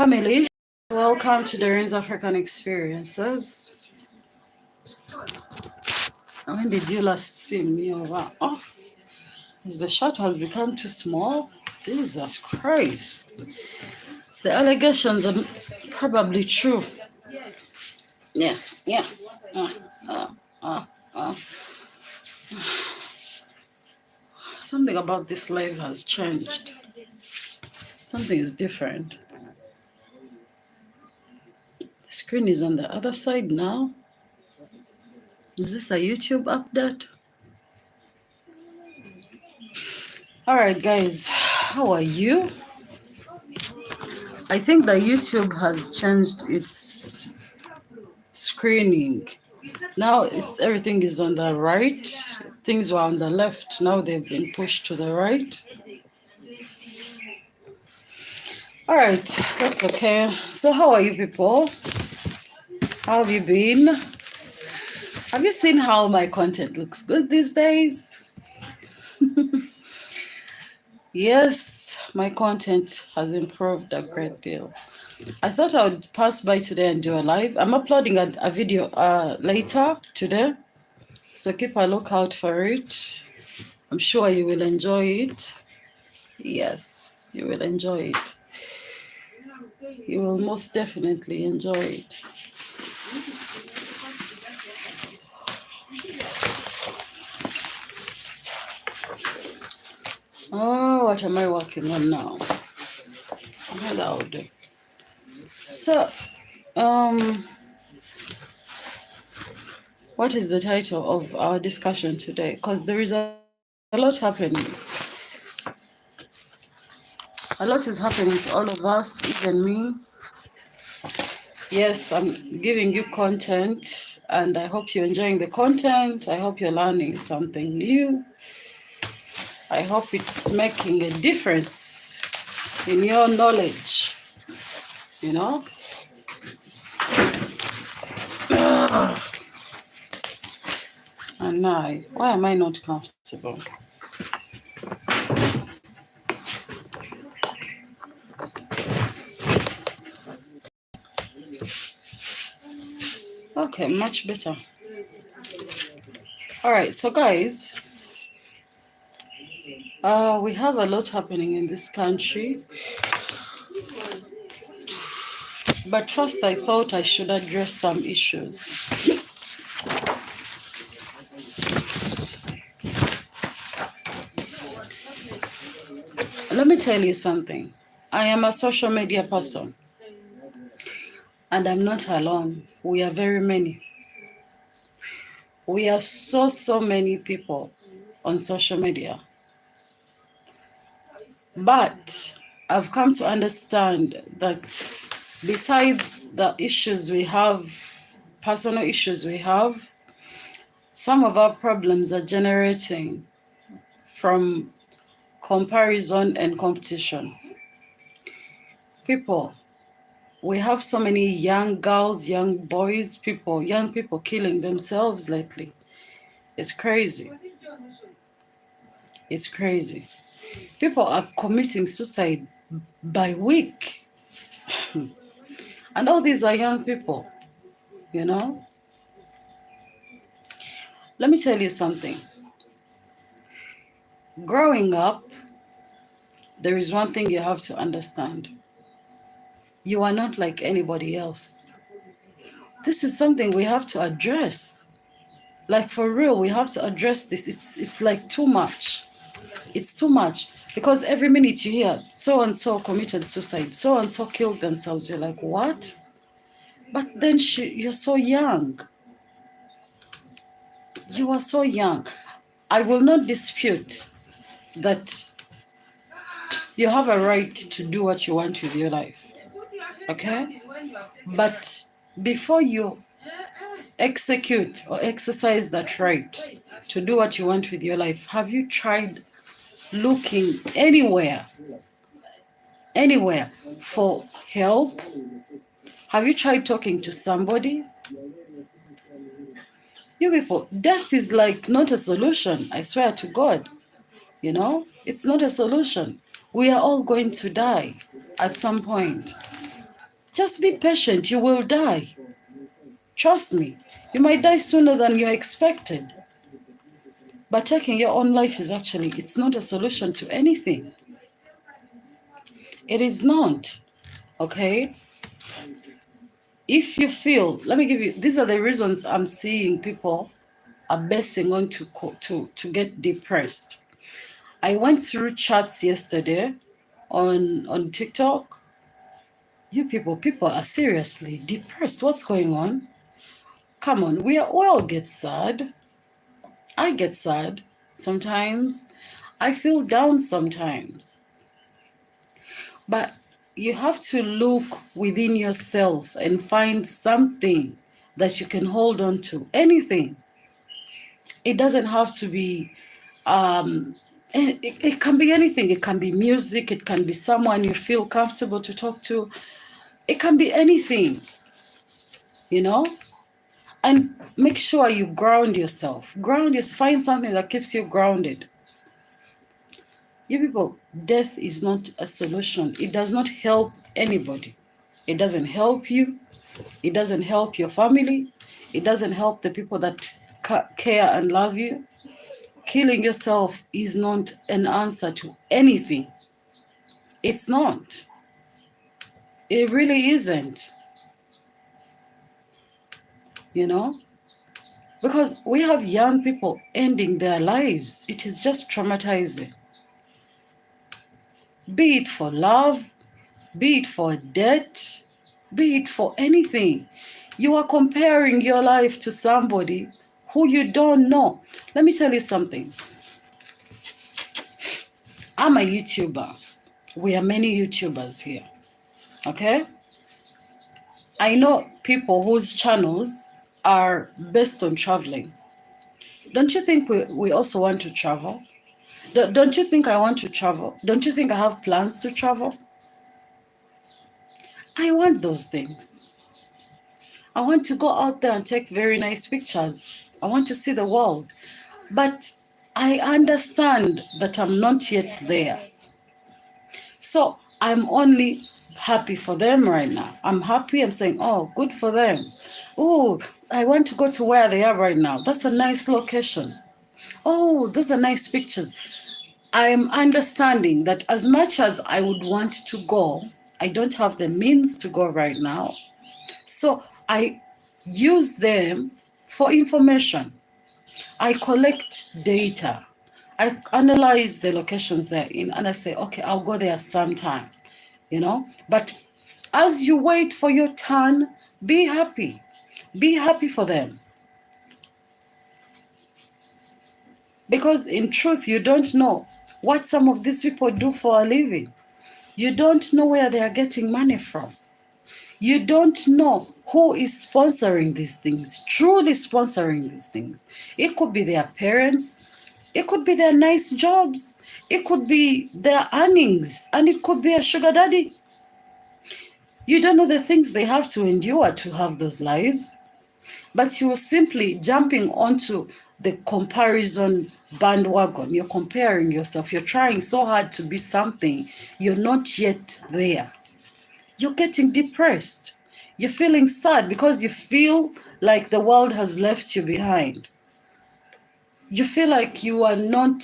family. Welcome to DOREEN'S African Experiences. When did you last see me over? Oh, is the shot has become too small? Jesus Christ. The allegations are probably true. Yeah. Uh, uh, uh, uh. Something about this life has changed. Something is different. The screen is on the other side now. Is this a YouTube update? All right, guys, how are you? I think that YouTube has changed its screening. Now everything is on the right. Things were on the left. Now they've been pushed to the right. All right, that's okay. So how are you people? How have you been? Have you seen how my content looks good these days? Yes, my content has improved a great deal. I thought I would pass by today and do a live. I'm uploading a video later today, so keep a lookout for it. I'm sure you will enjoy it. Yes, you will enjoy it. You will most definitely enjoy it. Oh, what am I working on now? Hello. So, what is the title of our discussion today? Because there is a lot happening. A lot is happening to all of us, even me. Yes, I'm giving you content, and I hope you're enjoying the content. I hope you're learning something new. I hope it's making a difference in your knowledge, you know? And now, why am I not comfortable? Okay, much better. All right, so guys, we have a lot happening in this country. But first, I thought I should address some issues. Let me tell you something. I am a social media person. And I'm not alone. We are very many. We are so many people on social media. But I've come to understand that besides the issues we have, personal issues we have, some of our problems are generating from comparison and competition. People, we have so many young girls, young boys, young people killing themselves lately. It's crazy. It's crazy. People are committing suicide by week. And all these are young people, you know? Let me tell you something. Growing up, there is one thing you have to understand. You are not like anybody else. This is something we have to address. Like for real, we have to address this. It's like too much. It's too much. Because every minute you hear, so-and-so committed suicide, so-and-so killed themselves. You're like, what? But then you're so young. You are so young. I will not dispute that you have a right to do what you want with your life. Okay? But before you execute or exercise that right to do what you want with your life, have you tried looking anywhere for help? Have you tried talking to somebody? You people, death is like not a solution. I swear to God, you know, it's not a solution. We are all going to die at some point. Just be patient. You will die. Trust me. You might die sooner than you're expected. But taking your own life is actually, it's not a solution to anything. It is not. Okay? If you feel, let me give you, these are the reasons I'm seeing people are basing on to get depressed. I went through chats yesterday on TikTok. You people are seriously depressed. What's going on? Come on, we all get sad. I get sad sometimes. I feel down sometimes. But you have to look within yourself and find something that you can hold on to. Anything. It doesn't have to be, it can be anything. It can be music. It can be someone you feel comfortable to talk to. It can be anything, you know? And make sure you ground yourself. Find something that keeps you grounded. You people, death is not a solution. It does not help anybody. It doesn't help you. It doesn't help your family. It doesn't help the people that care and love you. Killing yourself is not an answer to anything. It's not. It really isn't. You know? Because we have young people ending their lives. It is just traumatizing. Be it for love, be it for debt, be it for anything. You are comparing your life to somebody who you don't know. Let me tell you something. I'm a YouTuber. We are many YouTubers here. Okay? I know people whose channels are based on traveling. Don't you think we also want to travel? Don't you think I want to travel? Don't you think I have plans to travel? I want those things. I want to go out there and take very nice pictures. I want to see the world. But I understand that I'm not yet there. So I'm only happy for them right now. I'm happy. I'm saying, oh, good for them. Oh, I want to go to where they are right now. That's a nice location. Oh, those are nice pictures. I am understanding that as much as I would want to go, I don't have the means to go right now. So I use them for information. I collect data. I analyze the locations they're in and I say, okay, I'll go there sometime, you know. But as you wait for your turn, be happy. Be happy for them. Because in truth, you don't know what some of these people do for a living. You don't know where they are getting money from. You don't know who is sponsoring these things, truly sponsoring these things. It could be their parents. It could be their nice jobs. It could be their earnings. And it could be a sugar daddy. You don't know the things they have to endure to have those lives. But you're simply jumping onto the comparison bandwagon. You're comparing yourself. You're trying so hard to be something. You're not yet there. You're getting depressed. You're feeling sad because you feel like the world has left you behind. You feel like you are not,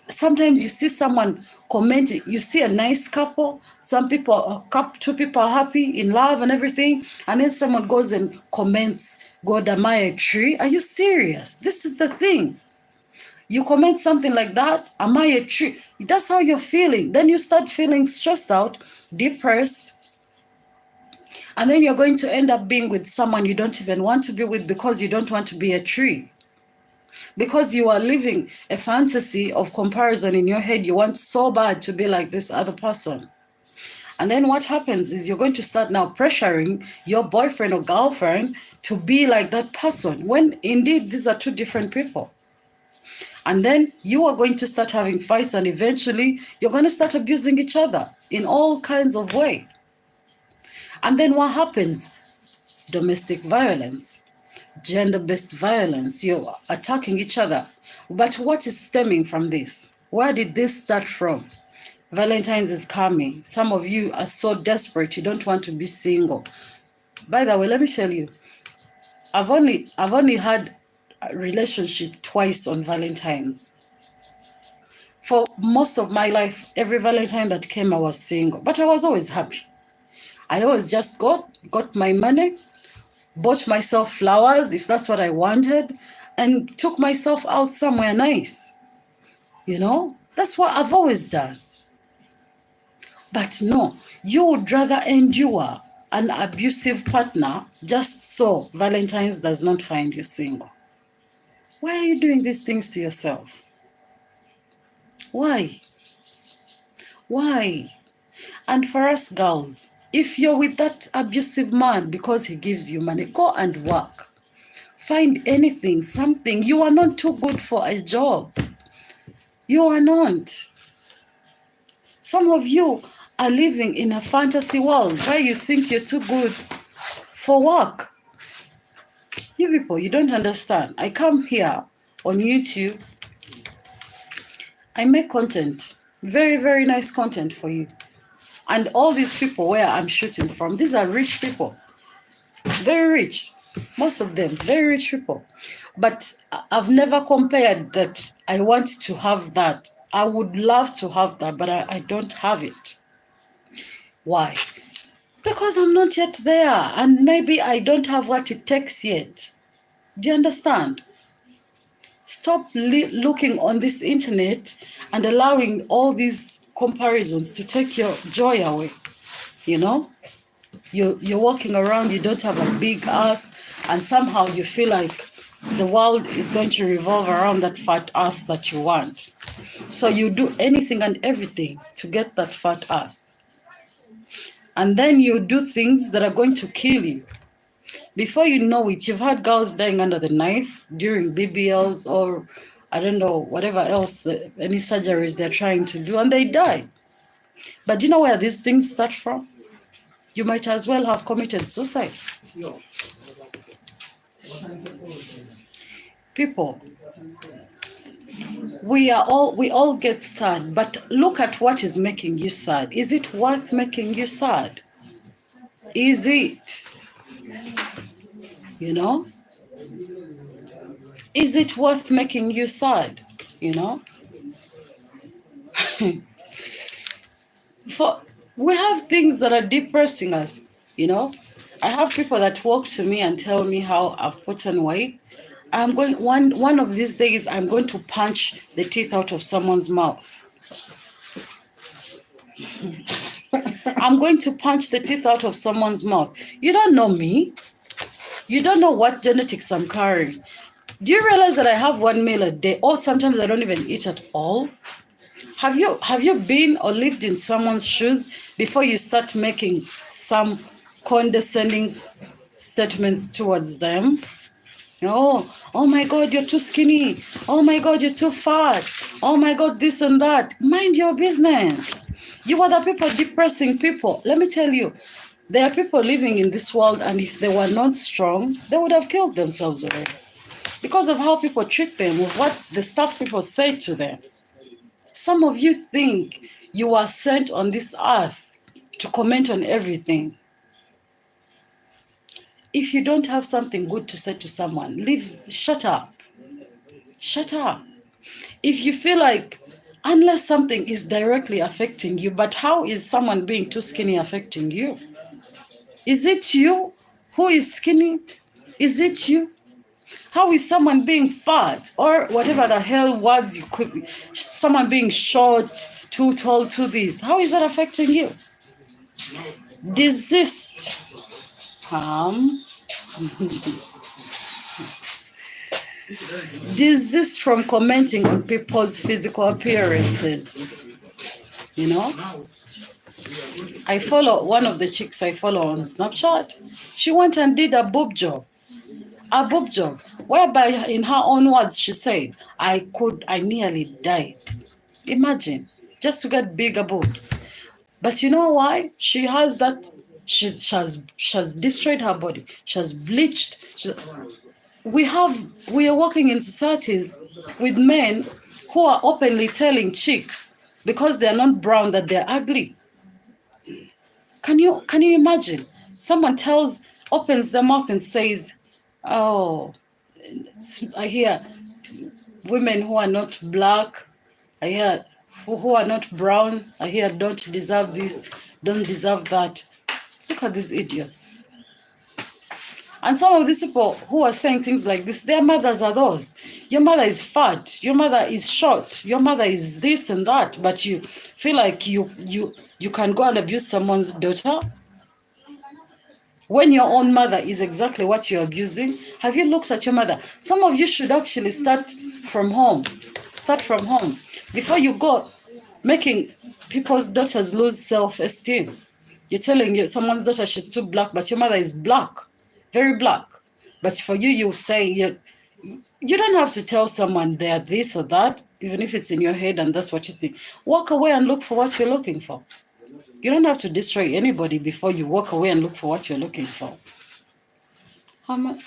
sometimes you see someone commenting, you see a nice couple, two people are happy, in love and everything, and then someone goes and comments, God, am I a tree? Are you serious? This is the thing. You comment something like that, am I a tree? That's how you're feeling. Then you start feeling stressed out, depressed, and then you're going to end up being with someone you don't even want to be with because you don't want to be a tree. Because you are living a fantasy of comparison in your head. You want so bad to be like this other person. And then what happens is you're going to start now pressuring your boyfriend or girlfriend to be like that person, when indeed these are two different people. And then you are going to start having fights, and eventually you're going to start abusing each other in all kinds of ways. And then what happens? Domestic violence. Gender-based violence, you're attacking each other. But what is stemming from this? Where did this start from? Valentine's is coming. Some of you are so desperate, you don't want to be single. By the way, let me tell you, I've only had a relationship twice on Valentine's. For most of my life, every Valentine that came, I was single, but I was always happy. I always just got my money, bought myself flowers if that's what I wanted, and took myself out somewhere nice. You know, that's what I've always done. But no, you would rather endure an abusive partner just so Valentine's does not find you single. Why are you doing these things to yourself? Why? Why? And for us girls, if you're with that abusive man because he gives you money, go and work. Find anything, something. You are not too good for a job. You are not. Some of you are living in a fantasy world where you think you're too good for work. You people, you don't understand. I come here on YouTube. I make content, very, very nice content for you. And all these people where I'm shooting from, these are rich people, very rich, most of them, very rich people. But I've never compared that I want to have that. I would love to have that, but I don't have it. Why? Because I'm not yet there, and maybe I don't have what it takes yet. Do you understand? Stop looking on this internet and allowing all these comparisons to take your joy away. You know, you're walking around, you don't have a big ass, and somehow you feel like the world is going to revolve around that fat ass that you want. So you do anything and everything to get that fat ass. And then you do things that are going to kill you. Before you know it, you've had girls dying under the knife during BBLs or, I don't know, whatever else, any surgeries they're trying to do, and they die. But do you know where these things start from? You might as well have committed suicide. People, we all get sad, but look at what is making you sad. Is it worth making you sad? Is it? You know? Is it worth making you sad? You know? We have things that are depressing us, you know? I have people that walk to me and tell me how I've put on weight. I'm going one of these days I'm going to punch the teeth out of someone's mouth. I'm going to punch the teeth out of someone's mouth. You don't know me. You don't know what genetics I'm carrying. Do you realize that I have one meal a day, or sometimes I don't even eat at all? Have you been or lived in someone's shoes before you start making some condescending statements towards them? Oh my God, you're too skinny. Oh my God, you're too fat. Oh my God, this and that. Mind your business. You are the people depressing people. Let me tell you, there are people living in this world, and if they were not strong, they would have killed themselves already. Because of how people treat them, with what the stuff people say to them. Some of you think you are sent on this earth to comment on everything. If you don't have something good to say to someone, shut up. Shut up. If you feel like, unless something is directly affecting you, but how is someone being too skinny affecting you? Is it you who is skinny? Is it you? How is someone being fat, or whatever the hell words you could, someone being short, too tall, too this, how is that affecting you? Desist. Desist from commenting on people's physical appearances. You know? I follow one of the chicks I follow on Snapchat. She went and did a boob job. A boob job, whereby in her own words she said, I nearly died. Imagine, just to get bigger boobs. But you know why? She has that, she has destroyed her body. She has bleached. We are working in societies with men who are openly telling chicks because they're not brown that they're ugly. Can you imagine? Someone opens their mouth and says, "Oh, I hear women who are not black, I hear who are not brown, I hear don't deserve this, don't deserve that." Look at these idiots. And some of these people who are saying things like this, their mothers are those. Your mother is fat, your mother is short, your mother is this and that, but you feel like you can go and abuse someone's daughter when your own mother is exactly what you're abusing. Have you looked at your mother? Some of you should actually start from home. Start from home before you go making people's daughters lose self-esteem. You're telling someone's daughter she's too black, but your mother is black, very black. But for you, you say you don't have to tell someone they're this or that, even if it's in your head and that's what you think. Walk away and look for what you're looking for. You don't have to destroy anybody before you walk away and look for what you're looking for. And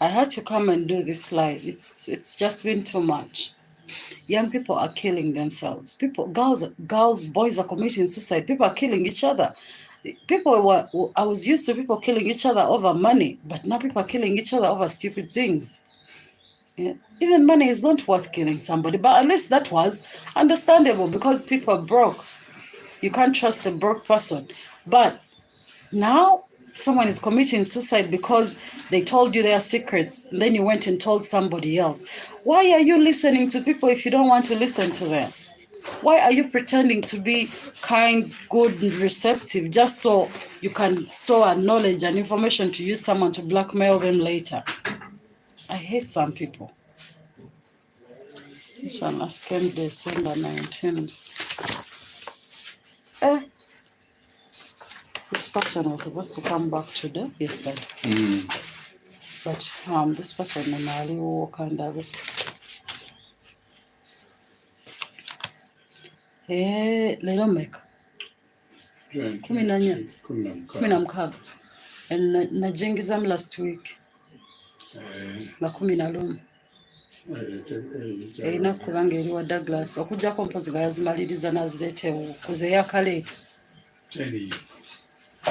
I had to come and do this live. It's just been too much. Young people are killing themselves. Girls, boys are committing suicide. People are killing each other. I was used to people killing each other over money, but now people are killing each other over stupid things. Yeah. Even money is not worth killing somebody, but at least that was understandable because people are broke. You can't trust a broke person. But now someone is committing suicide because they told you their secrets, and then you went and told somebody else. Why are you listening to people if you don't want to listen to them? Why are you pretending to be kind, good, and receptive just so you can store knowledge and information to use someone to blackmail them later? I hate some people. This one last came December 19th. This person was supposed to come back today, yesterday. But this person normally walk under it. They don't make. Kumi na mkaga. And najengizam last week. Na 11. Nakubanga eriwa Douglas okujjako mpozi gayazimaliriza nazireetewo kuze yakaleeta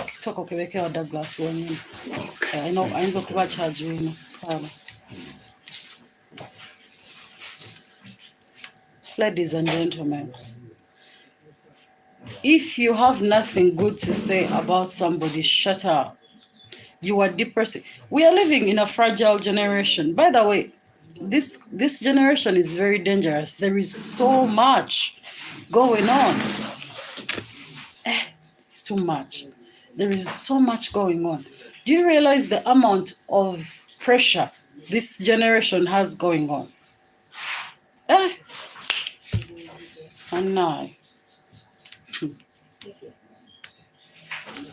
kisoko kebekewa Douglas wenyini ayinza okuba kyajuina kaaba. Ladies and gentlemen, if you have nothing good to say about somebody, shut up. You are depressing. We are living in a fragile generation. By the way, this generation is very dangerous. There is so much going on. It's too much. There is so much going on. Do you realize the amount of pressure this generation has going on? And now.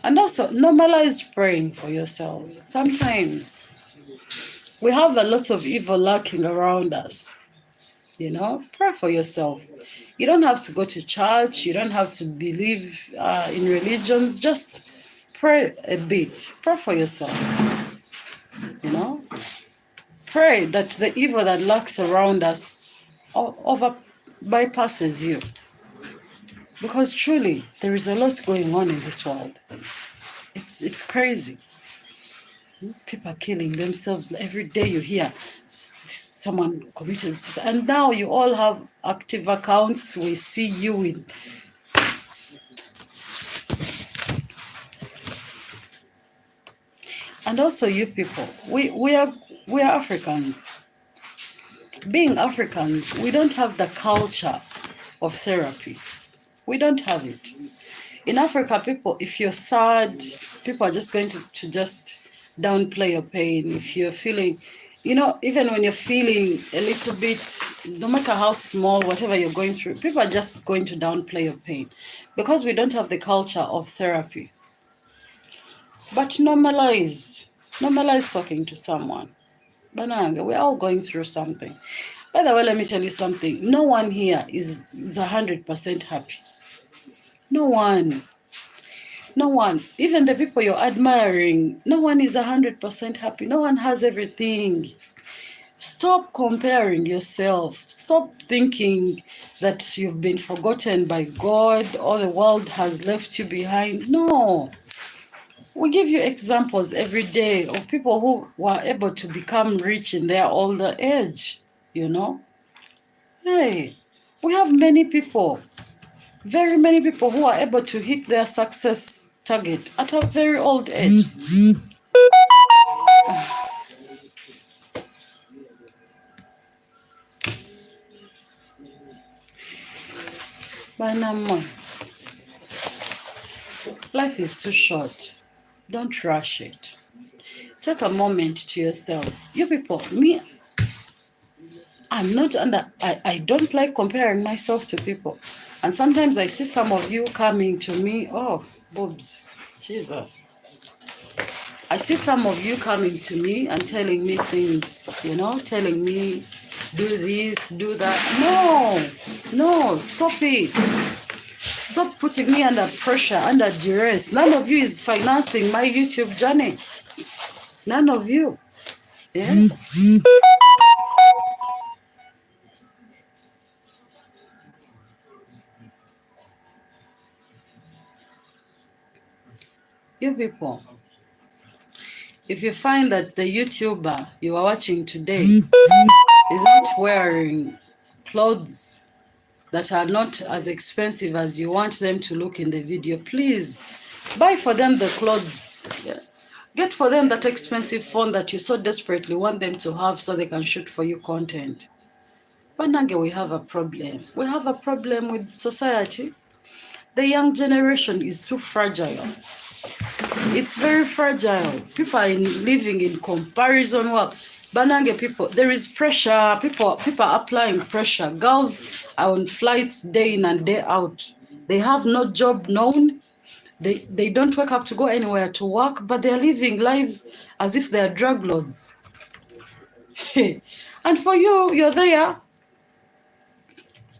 And also, normalize praying for yourselves. Sometimes we have a lot of evil lurking around us. Pray for yourself. You don't have to go to church. You don't have to believe in religions. Just pray a bit. Pray for yourself. Pray that the evil that lurks around us bypasses you. Because truly, there is a lot going on in this world. It's crazy. People are killing themselves. Every day you hear someone committed suicide. And now you all have active accounts. We see you in. And also you people, we are Africans. Being Africans, we don't have the culture of therapy. We don't have it. In Africa, people, if you're sad, people are just going to just downplay your pain. If you're feeling, even when you're feeling a little bit, no matter how small, whatever you're going through, people are just going to downplay your pain because we don't have the culture of therapy. But normalize talking to someone. Bananga, we're all going through something. By the way, let me tell you something. No one here is 100% happy. No one. No one. Even the people you're admiring, no one is 100% happy. No one has everything. Stop comparing yourself. Stop thinking that you've been forgotten by God or the world has left you behind. No. We give you examples every day of people who were able to become rich in their older age, you know. Hey, we have many people, very many people who are able to hit their success target at a very old age. Banama, life is too short. Don't rush it. Take a moment to yourself. You people, me, I'm not under, I don't like comparing myself to people. And sometimes I see some of you coming to me, oh, boobs, Jesus. I see some of you coming to me and telling me things, you know, telling me, do this, do that. No, stop it. Stop putting me under pressure, under duress. None of you is financing my YouTube journey. None of you. Yeah? You people, if you find that the YouTuber you are watching today is not wearing clothes that are not as expensive as you want them to look in the video, please buy for them the clothes. Yeah. Get for them that expensive phone that you so desperately want them to have so they can shoot for you content. But Nange, we have a problem. We have a problem with society. The young generation is too fragile. It's very fragile. People are living in comparison. Well, Banange people, there is pressure. People are applying pressure. Girls are on flights day in and day out. They have no job known. They don't wake up to go anywhere to work, but they're living lives as if they're drug lords. And for you, you're there.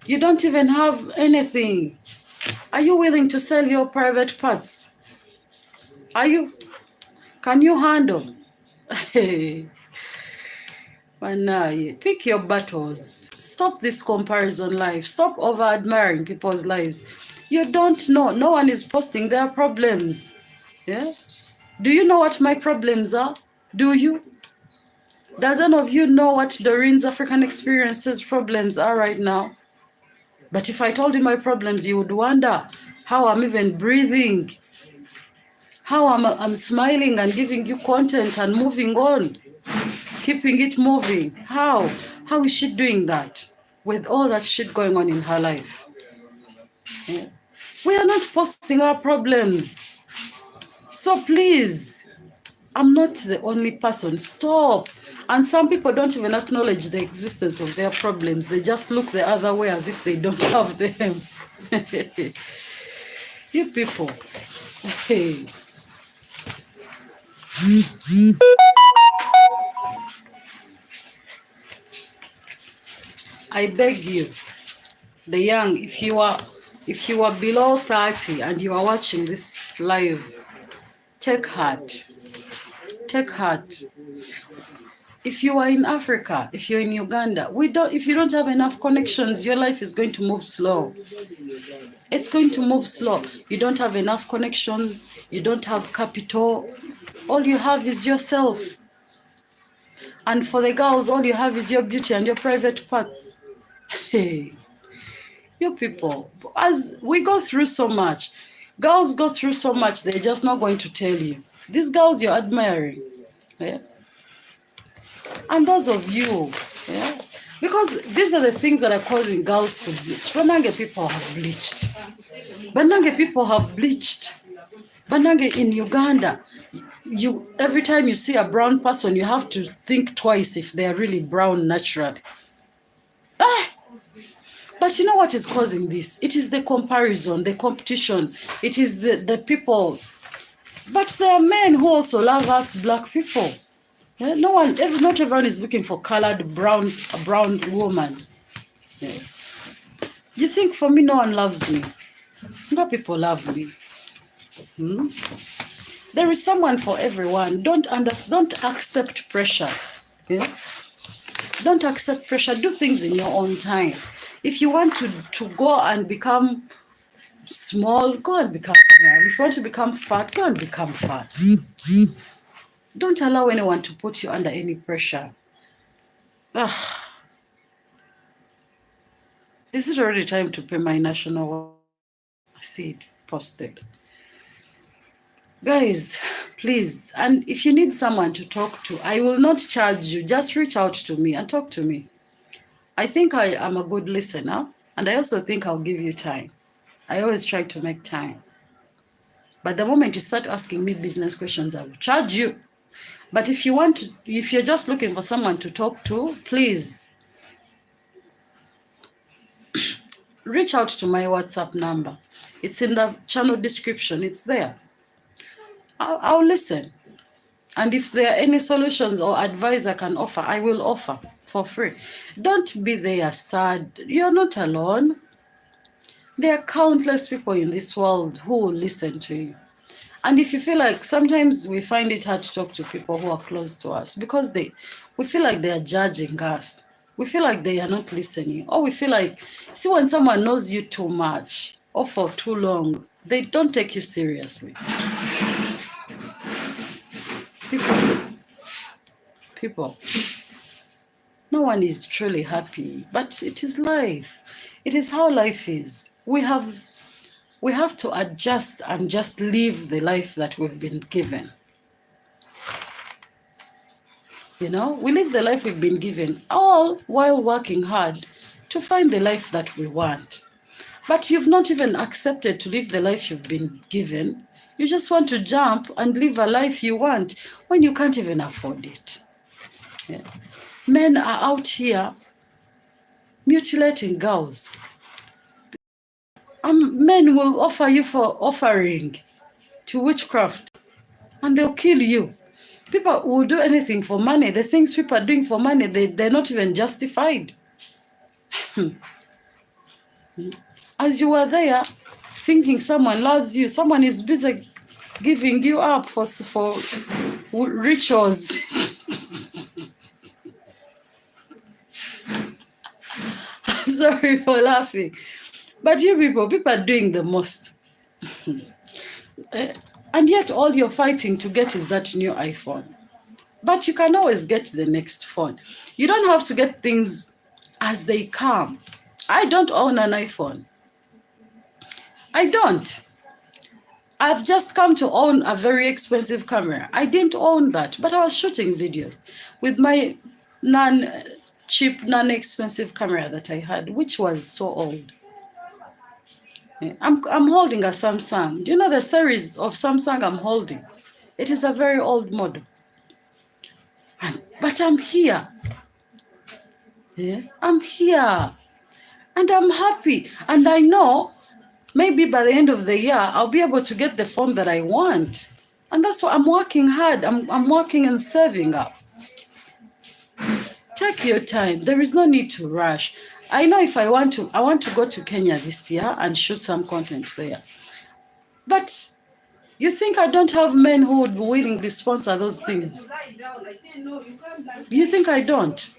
You don't even have anything. Are you willing to sell your private parts? Are you? Can you handle? Pick your battles. Stop this comparison life. Stop over admiring people's lives. You don't know. No one is posting their problems. Yeah? Do you know what my problems are? Do you? Does any of you know what DOREEN'S African Experiences problems are right now? But if I told you my problems, you would wonder how I'm even breathing, how I'm smiling and giving you content and moving on, keeping it moving. How is she doing that with all that shit going on in her life? Yeah. We are not posting our problems. So please, I'm not the only person. Stop. And some people don't even acknowledge the existence of their problems. They just look the other way as if they don't have them. You people. Hey. I beg you, the young, if you are below 30 and you are watching this live, take heart. Take heart. If you are in Africa, if you're in Uganda, if you don't have enough connections, your life is going to move slow. It's going to move slow. You don't have enough connections, you don't have capital. All you have is yourself. And for the girls, all you have is your beauty and your private parts. Hey, you people, as we go through so much, girls go through so much, they're just not going to tell you. These girls you're admiring, yeah? And those of you, yeah, because these are the things that are causing girls to bleach. Banange people have bleached. Banange people have bleached. Banange in Uganda, every time you see a brown person, you have to think twice if they're really brown naturally. But you know what is causing this? It is the comparison, the competition. It is the people. But there are men who also love us black people. Yeah? Not everyone is looking for colored, a brown woman. Yeah. You think for me, no one loves me? No people love me. Hmm? There is someone for everyone. Don't accept pressure. Yeah? Don't accept pressure. Do things in your own time. If you want to go and become small, go and become small. If you want to become fat, go and become fat. Don't allow anyone to put you under any pressure. Is it already time to pay my national? I see it posted. Guys, please, and if you need someone to talk to, I will not charge you. Just reach out to me and talk to me. I think I am a good listener, and I also think I'll give you time. I always try to make time. But the moment you start asking me business questions, I will charge you. But if you're just looking for someone to talk to, please reach out to my WhatsApp number. It's in the channel description. It's there. I'll listen. And if there are any solutions or advice I can offer, I will offer for free. Don't be there sad. You're not alone. There are countless people in this world who will listen to you. And if you feel like, sometimes we find it hard to talk to people who are close to us because we feel like they are judging us. We feel like they are not listening. Or we feel like, see, when someone knows you too much or for too long, they don't take you seriously. People. No one is truly happy, but it is life. It is how life is. We have to adjust and just live the life that we've been given. You know, we live the life we've been given, all while working hard to find the life that we want. But you've not even accepted to live the life you've been given. You just want to jump and live a life you want when you can't even afford it. Yeah. Men are out here mutilating girls. Men will offer you for offering to witchcraft, and they'll kill you. People will do anything for money. The things people are doing for money, they're not even justified. As you are there thinking someone loves you, someone is busy giving you up for rituals. Sorry for laughing. But you people are doing the most. And yet all you're fighting to get is that new iPhone. But you can always get the next phone. You don't have to get things as they come. I don't own an iPhone. I don't. I've just come to own a very expensive camera. I didn't own that, but I was shooting videos with my non-cheap, non-expensive camera that I had, which was so old. I'm holding a Samsung. Do you know the series of Samsung I'm holding? It is a very old model. But I'm here. Yeah? I'm here. And I'm happy. And I know maybe by the end of the year, I'll be able to get the phone that I want. And that's why I'm working hard. I'm working and saving up. Take your time. There is no need to rush. I know if I want to go to Kenya this year and shoot some content there. But you think I don't have men who would willingly sponsor those things? You think I don't?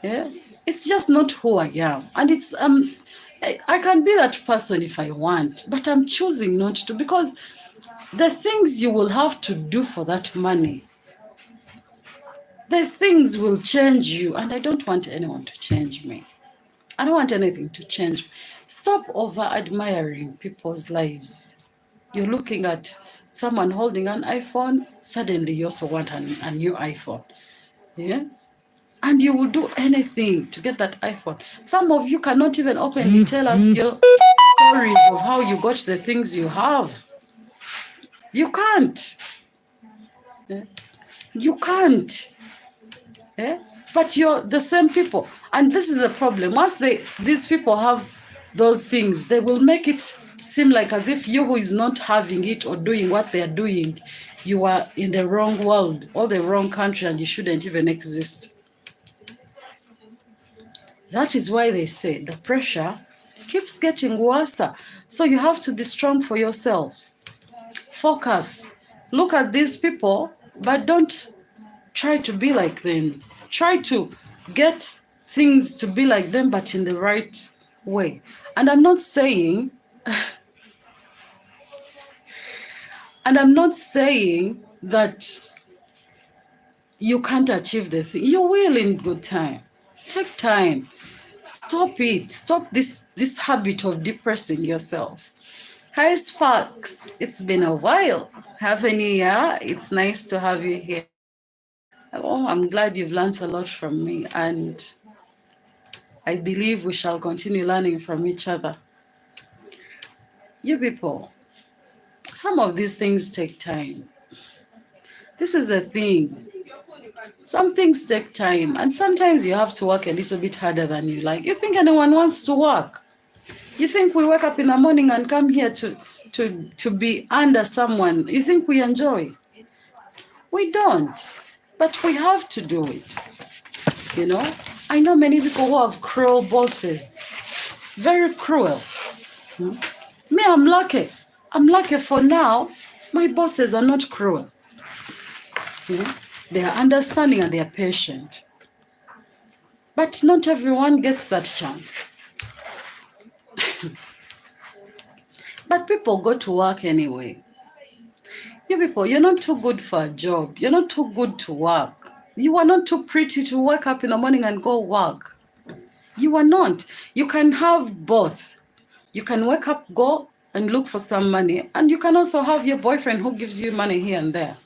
Yeah? It's just not who I am. And it's I can be that person if I want, but I'm choosing not to, because the things you will have to do for that money, the things will change you, and I don't want anyone to change me. I don't want anything to change. Stop over-admiring people's lives. You're looking at someone holding an iPhone, suddenly you also want a new iPhone. Yeah? And you will do anything to get that iPhone. Some of you cannot even openly tell us your stories of how you got the things you have. You can't. Yeah? You can't. Yeah? But you're the same people. And this is the problem. Once these people have those things, they will make it seem like as if you who is not having it or doing what they are doing you are in the wrong world or the wrong country and you shouldn't even exist. That is why they say the pressure keeps getting worse. So you have to be strong for yourself. Focus. Look at these people, but don't try to be like them. Try to get things to be like them, but in the right way. And I'm not saying, that you can't achieve the thing. You will in good time. Take time. Stop it. Stop this habit of depressing yourself. Hi, Sparks. It's been a while. Happy New Year. It's nice to have you here. Oh, I'm glad you've learned a lot from me, and I believe we shall continue learning from each other. You people, some of these things take time. This is the thing. Some things take time, and sometimes you have to work a little bit harder than you like. You think anyone wants to work? You think we wake up in the morning and come here to be under someone? You think we enjoy? We don't, but we have to do it. You know, I know many people who have cruel bosses, very cruel. Me, I'm lucky. I'm lucky for now. My bosses are not cruel. They are understanding and they are patient. But not everyone gets that chance. But people go to work anyway. You people, you're not too good for a job. You're not too good to work. You are not too pretty to wake up in the morning and go work. You are not. You can have both. You can wake up, go and look for some money, and you can also have your boyfriend who gives you money here and there.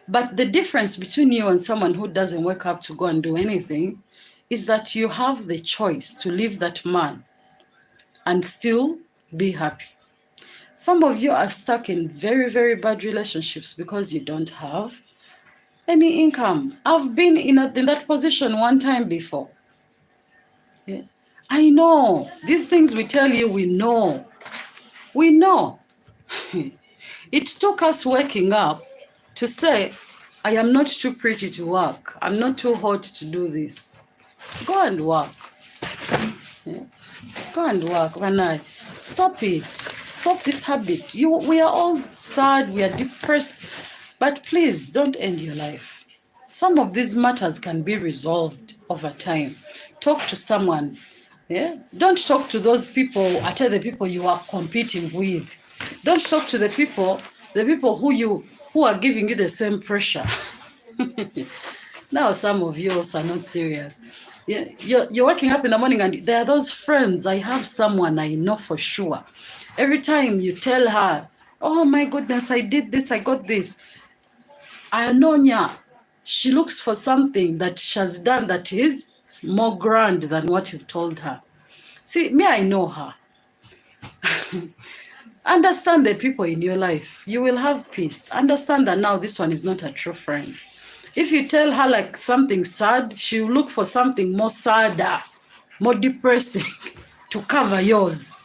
But the difference between you and someone who doesn't wake up to go and do anything is that you have the choice to leave that man and still be happy. Some of you are stuck in very, very bad relationships because you don't have any income. I've been in that position one time before. Yeah. I know. These things we tell you, we know. We know. It took us waking up to say, I am not too pretty to work. I'm not too hot to do this. Go and work. Yeah. Go and work. Stop it. Stop this habit. We are all sad. We are depressed. But please don't end your life. Some of these matters can be resolved over time. Talk to someone. Yeah? Don't talk to those people, the people you are competing with. Don't talk to the people who are giving you the same pressure. Now some of you also are not serious. Yeah, you're waking up in the morning and there are those friends. I have someone I know for sure. Every time you tell her, oh my goodness, I did this, I got this. I know she looks for something that she has done that is more grand than what you've told her. See, me, I know her. Understand the people in your life. You will have peace. Understand that now this one is not a true friend. If you tell her like something sad, she'll look for something more sadder, more depressing to cover yours.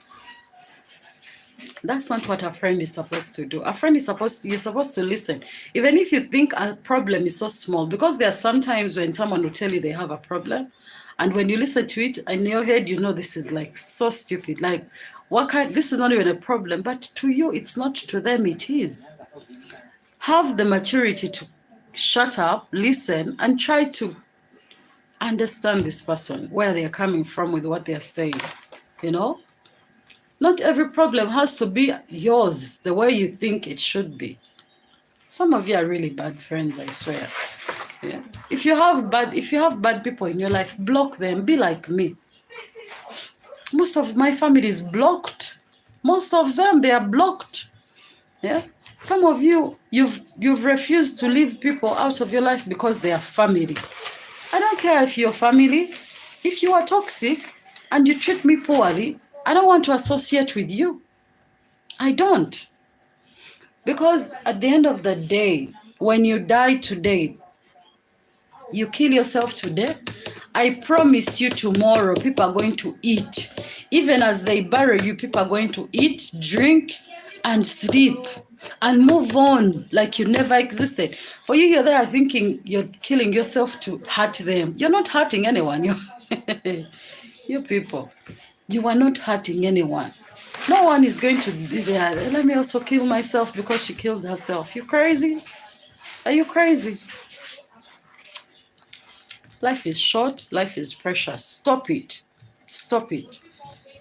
That's not what a friend is supposed to do. A friend is you're supposed to listen. Even if you think a problem is so small, because there are sometimes when someone will tell you they have a problem, and when you listen to it in your head, you know this is like so stupid. Like, this is not even a problem, but to you, it's not, to them, it is. Have the maturity to shut up, listen, and try to understand this person, where they're coming from with what they're saying, you know? Not every problem has to be yours the way you think it should be. Some of you are really bad friends, I swear. Yeah. If you have bad people in your life, block them. Be like me. Most of my family is blocked. Most of them, they are blocked. Yeah. Some of you, you've refused to leave people out of your life because they are family. I don't care if you're family. If you are toxic and you treat me poorly, I don't want to associate with you. I don't. Because at the end of the day, when you die today, you kill yourself today, I promise you tomorrow, people are going to eat. Even as they bury you, people are going to eat, drink, and sleep. and move on like you never existed. For you, you're there thinking you're killing yourself to hurt them. You're not hurting anyone. You people, you are not hurting anyone. No one is going to be there. Let me also kill myself because she killed herself. You crazy? Are you crazy? Life is short. Life is precious. Stop it. Stop it.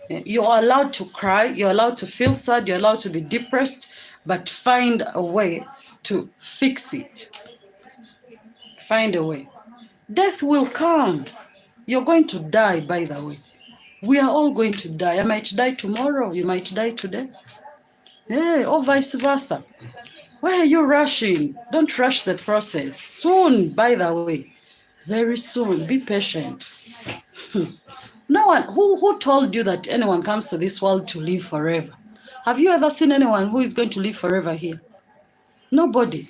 You are allowed to cry. You're allowed to feel sad. You're allowed to be depressed, but find a way to fix it. Find a way. Death will come. You're going to die, by the way. We are all going to die. I might die tomorrow. You might die today. Yeah, or vice versa. Why are you rushing? Don't rush the process. Soon, by the way, very soon. Be patient. No one, who told you that anyone comes to this world to live forever? Have you ever seen anyone who is going to live forever here? Nobody.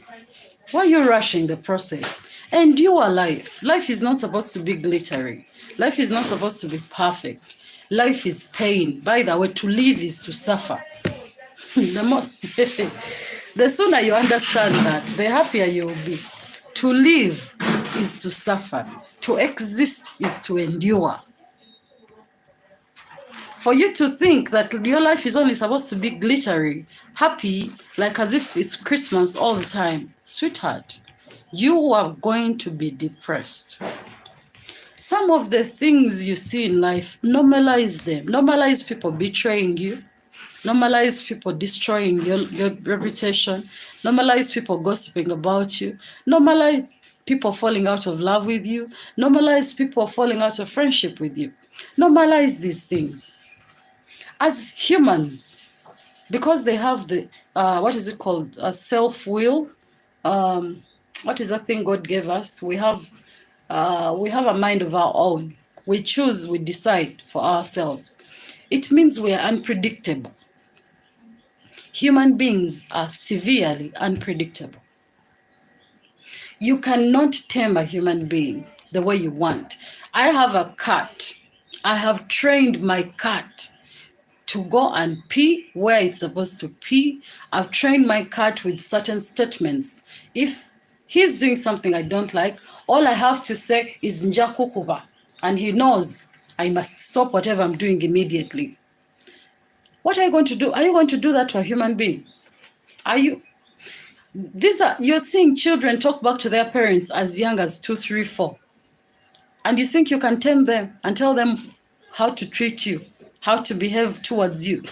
Why are you rushing the process? Endure life. Life is not supposed to be glittery. Life is not supposed to be perfect. Life is pain. By the way, to live is to suffer. The sooner you understand that, the happier you will be. To live is to suffer. To exist is to endure. For you to think that your life is only supposed to be glittery, happy, like as if it's Christmas all the time, sweetheart, you are going to be depressed. Some of the things you see in life, normalize them. Normalize people betraying you. Normalize people destroying your reputation. Normalize people gossiping about you. Normalize people falling out of love with you. Normalize people falling out of friendship with you. Normalize these things. As humans, because they have the, what is it called? A self-will. What is that thing God gave us? We have a mind of our own. We choose, we decide for ourselves. It means we are unpredictable. Human beings are severely unpredictable. You cannot tame a human being the way you want. I have a cat. I have trained my cat to go and pee where it's supposed to pee. I've trained my cat with certain statements. If he's doing something I don't like, all I have to say is njakukuba, and he knows I must stop whatever I'm doing immediately. What are you going to do? Are you going to do that to a human being? Are you? You're seeing children talk back to their parents as young as 2, 3, 4. And you think you can tame them and tell them how to treat you, how to behave towards you.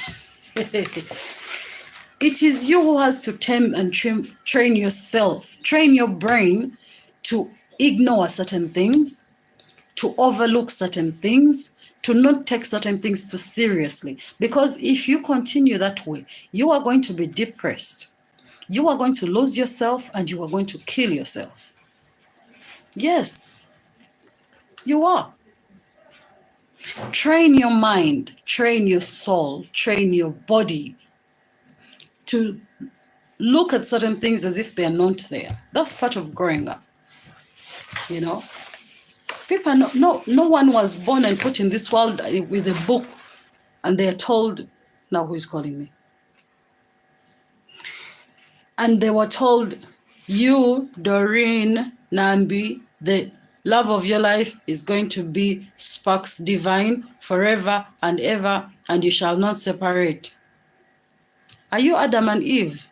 It is you who has to tame and train yourself, train your brain to ignore certain things, to overlook certain things, to not take certain things too seriously. Because if you continue that way, you are going to be depressed. You are going to lose yourself and you are going to kill yourself. Yes, you are. Train your mind, train your soul, train your body to look at certain things as if they're not there. That's part of growing up. You know, people no one was born and put in this world with a book and they're told, now who is calling me? And they were told, you, Doreen, Nambi, the love of your life is going to be sparks divine forever and ever, and you shall not separate. Are you Adam and Eve?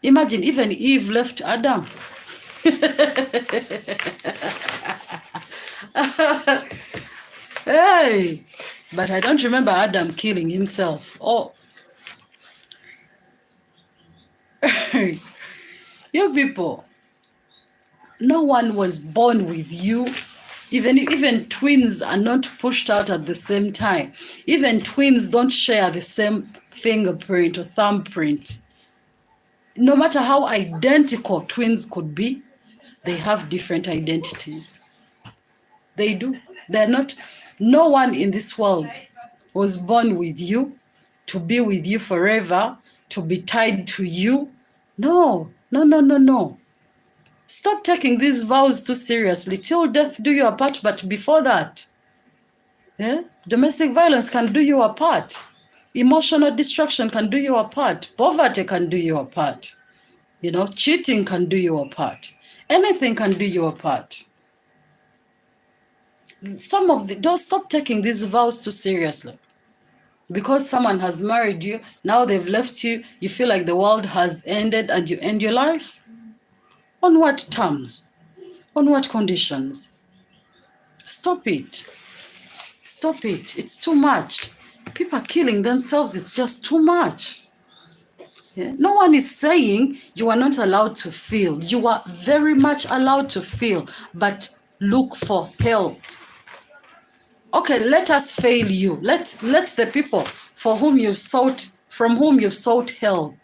Imagine, even Eve left Adam. Hey, but I don't remember Adam killing himself. Oh, you people, no one was born with you. Even twins are not pushed out at the same time. Even twins don't share the same fingerprint or thumbprint. No matter how identical twins could be, they have different identities. They do. They're not, no one in this world was born with you, to be with you forever, to be tied to you. No, no, no, no, no. Stop taking these vows too seriously. Till death do you apart, but before that, domestic violence can do you apart. Emotional destruction can do you a part. Poverty can do you a part. You know, cheating can do you a part. Anything can do you a part. Don't stop taking these vows too seriously. Because someone has married you, now they've left you, you feel like the world has ended and you end your life? On what terms? On what conditions? Stop it. Stop it. It's too much. People are killing themselves. It's just too much. Yeah? No one is saying you are not allowed to feel. You are very much allowed to feel, but look for help. Okay, let us fail you. Let the people from whom you've sought help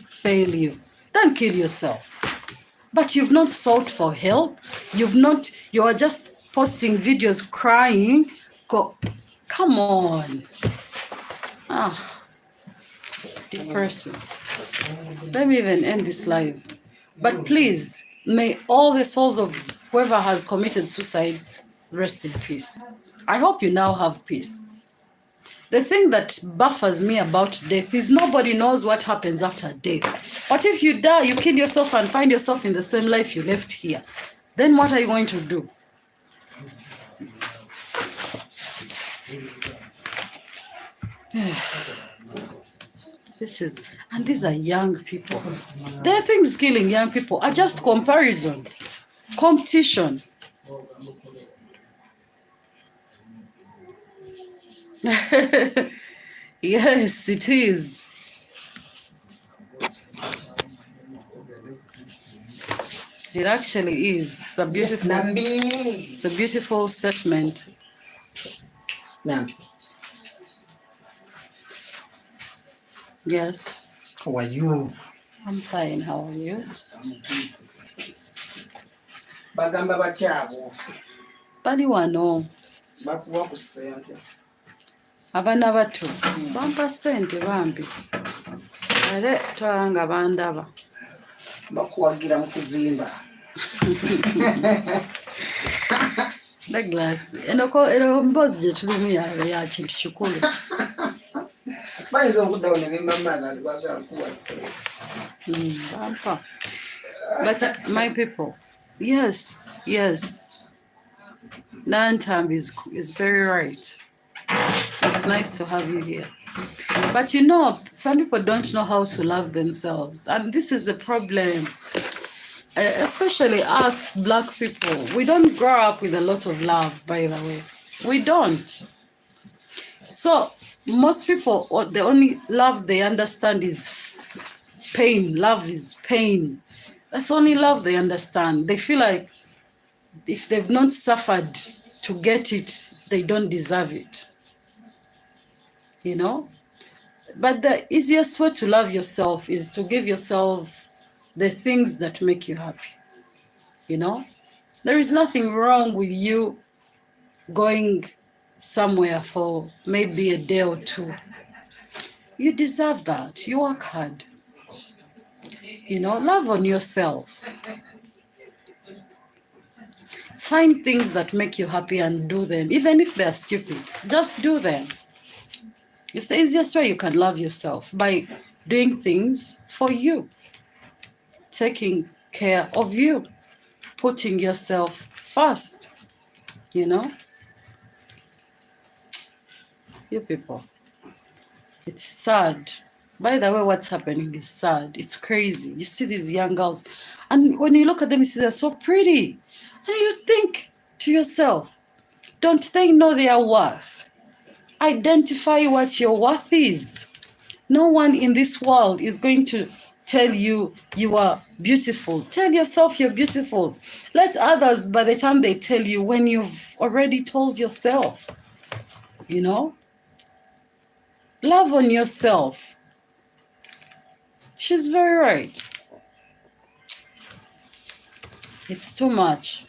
fail you. Then kill yourself. But you've not sought for help. You are just posting videos crying. Come on. Depressing. Let me even end this live. But please, may all the souls of whoever has committed suicide rest in peace. I hope you now have peace. The thing that baffles me about death is nobody knows what happens after death. What if you die, you kill yourself and find yourself in the same life you left here? Then what are you going to do? These are young people. There are things killing young people are just comparison, competition. Yes, it is. It actually is. It's a beautiful statement. Yes. How are you? I'm fine. How are you? I'm good. Bagamba bakyabo. Bali wano. Bakuwa ku ssente. Abaana bato bampa ssente bambi. Ale twanga bandaba. Bakuwagira mu kuzimba. Douglas, eno mbozi gye tulimu ya kintu kikulu. Bayinza okuddawo ne bembamaza bagala kuwa ssente. Bampa. But my people, yes. Nantam is very right. It's nice to have you here. But you know, some people don't know how to love themselves. And this is the problem. Especially us Black people. We don't grow up with a lot of love, by the way. We don't. So most people, the only love they understand is pain. Love is pain. That's the only love they understand. They feel like if they've not suffered to get it, they don't deserve it. You know? But the easiest way to love yourself is to give yourself the things that make you happy. You know? There is nothing wrong with you going somewhere for maybe a day or two. You deserve that. You work hard. You know, love on yourself. Find things that make you happy and do them. Even if they're stupid, just do them. It's the easiest way you can love yourself, by doing things for you, taking care of you, putting yourself first, you know? You people, it's sad. By the way, what's happening is sad. It's crazy. You see these young girls, and when you look at them, you see they're so pretty. And you think to yourself, don't they know their worth? Identify what your worth is. No one in this world is going to tell you you are beautiful. Tell yourself you're beautiful. Let others, by the time they tell you, when you've already told yourself, you know? Love on yourself. She's very right. It's too much.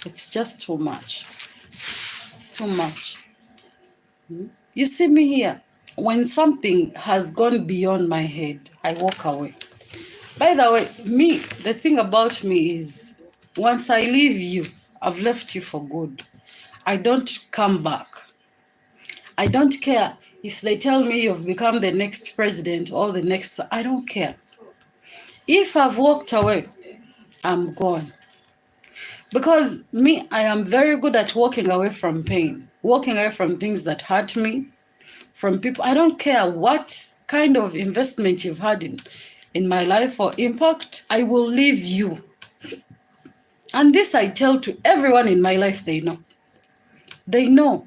It's just too much. It's too much. You see me here. When something has gone beyond my head, I walk away. By the way, the thing about me is, once I leave you, I've left you for good. I don't come back. I don't care if they tell me you've become the next president or the next, I don't care. If I've walked away, I'm gone. Because me, I am very good at walking away from pain, walking away from things that hurt me, from people. I don't care what kind of investment you've had in my life or impact, I will leave you. And this I tell to everyone in my life, they know. They know.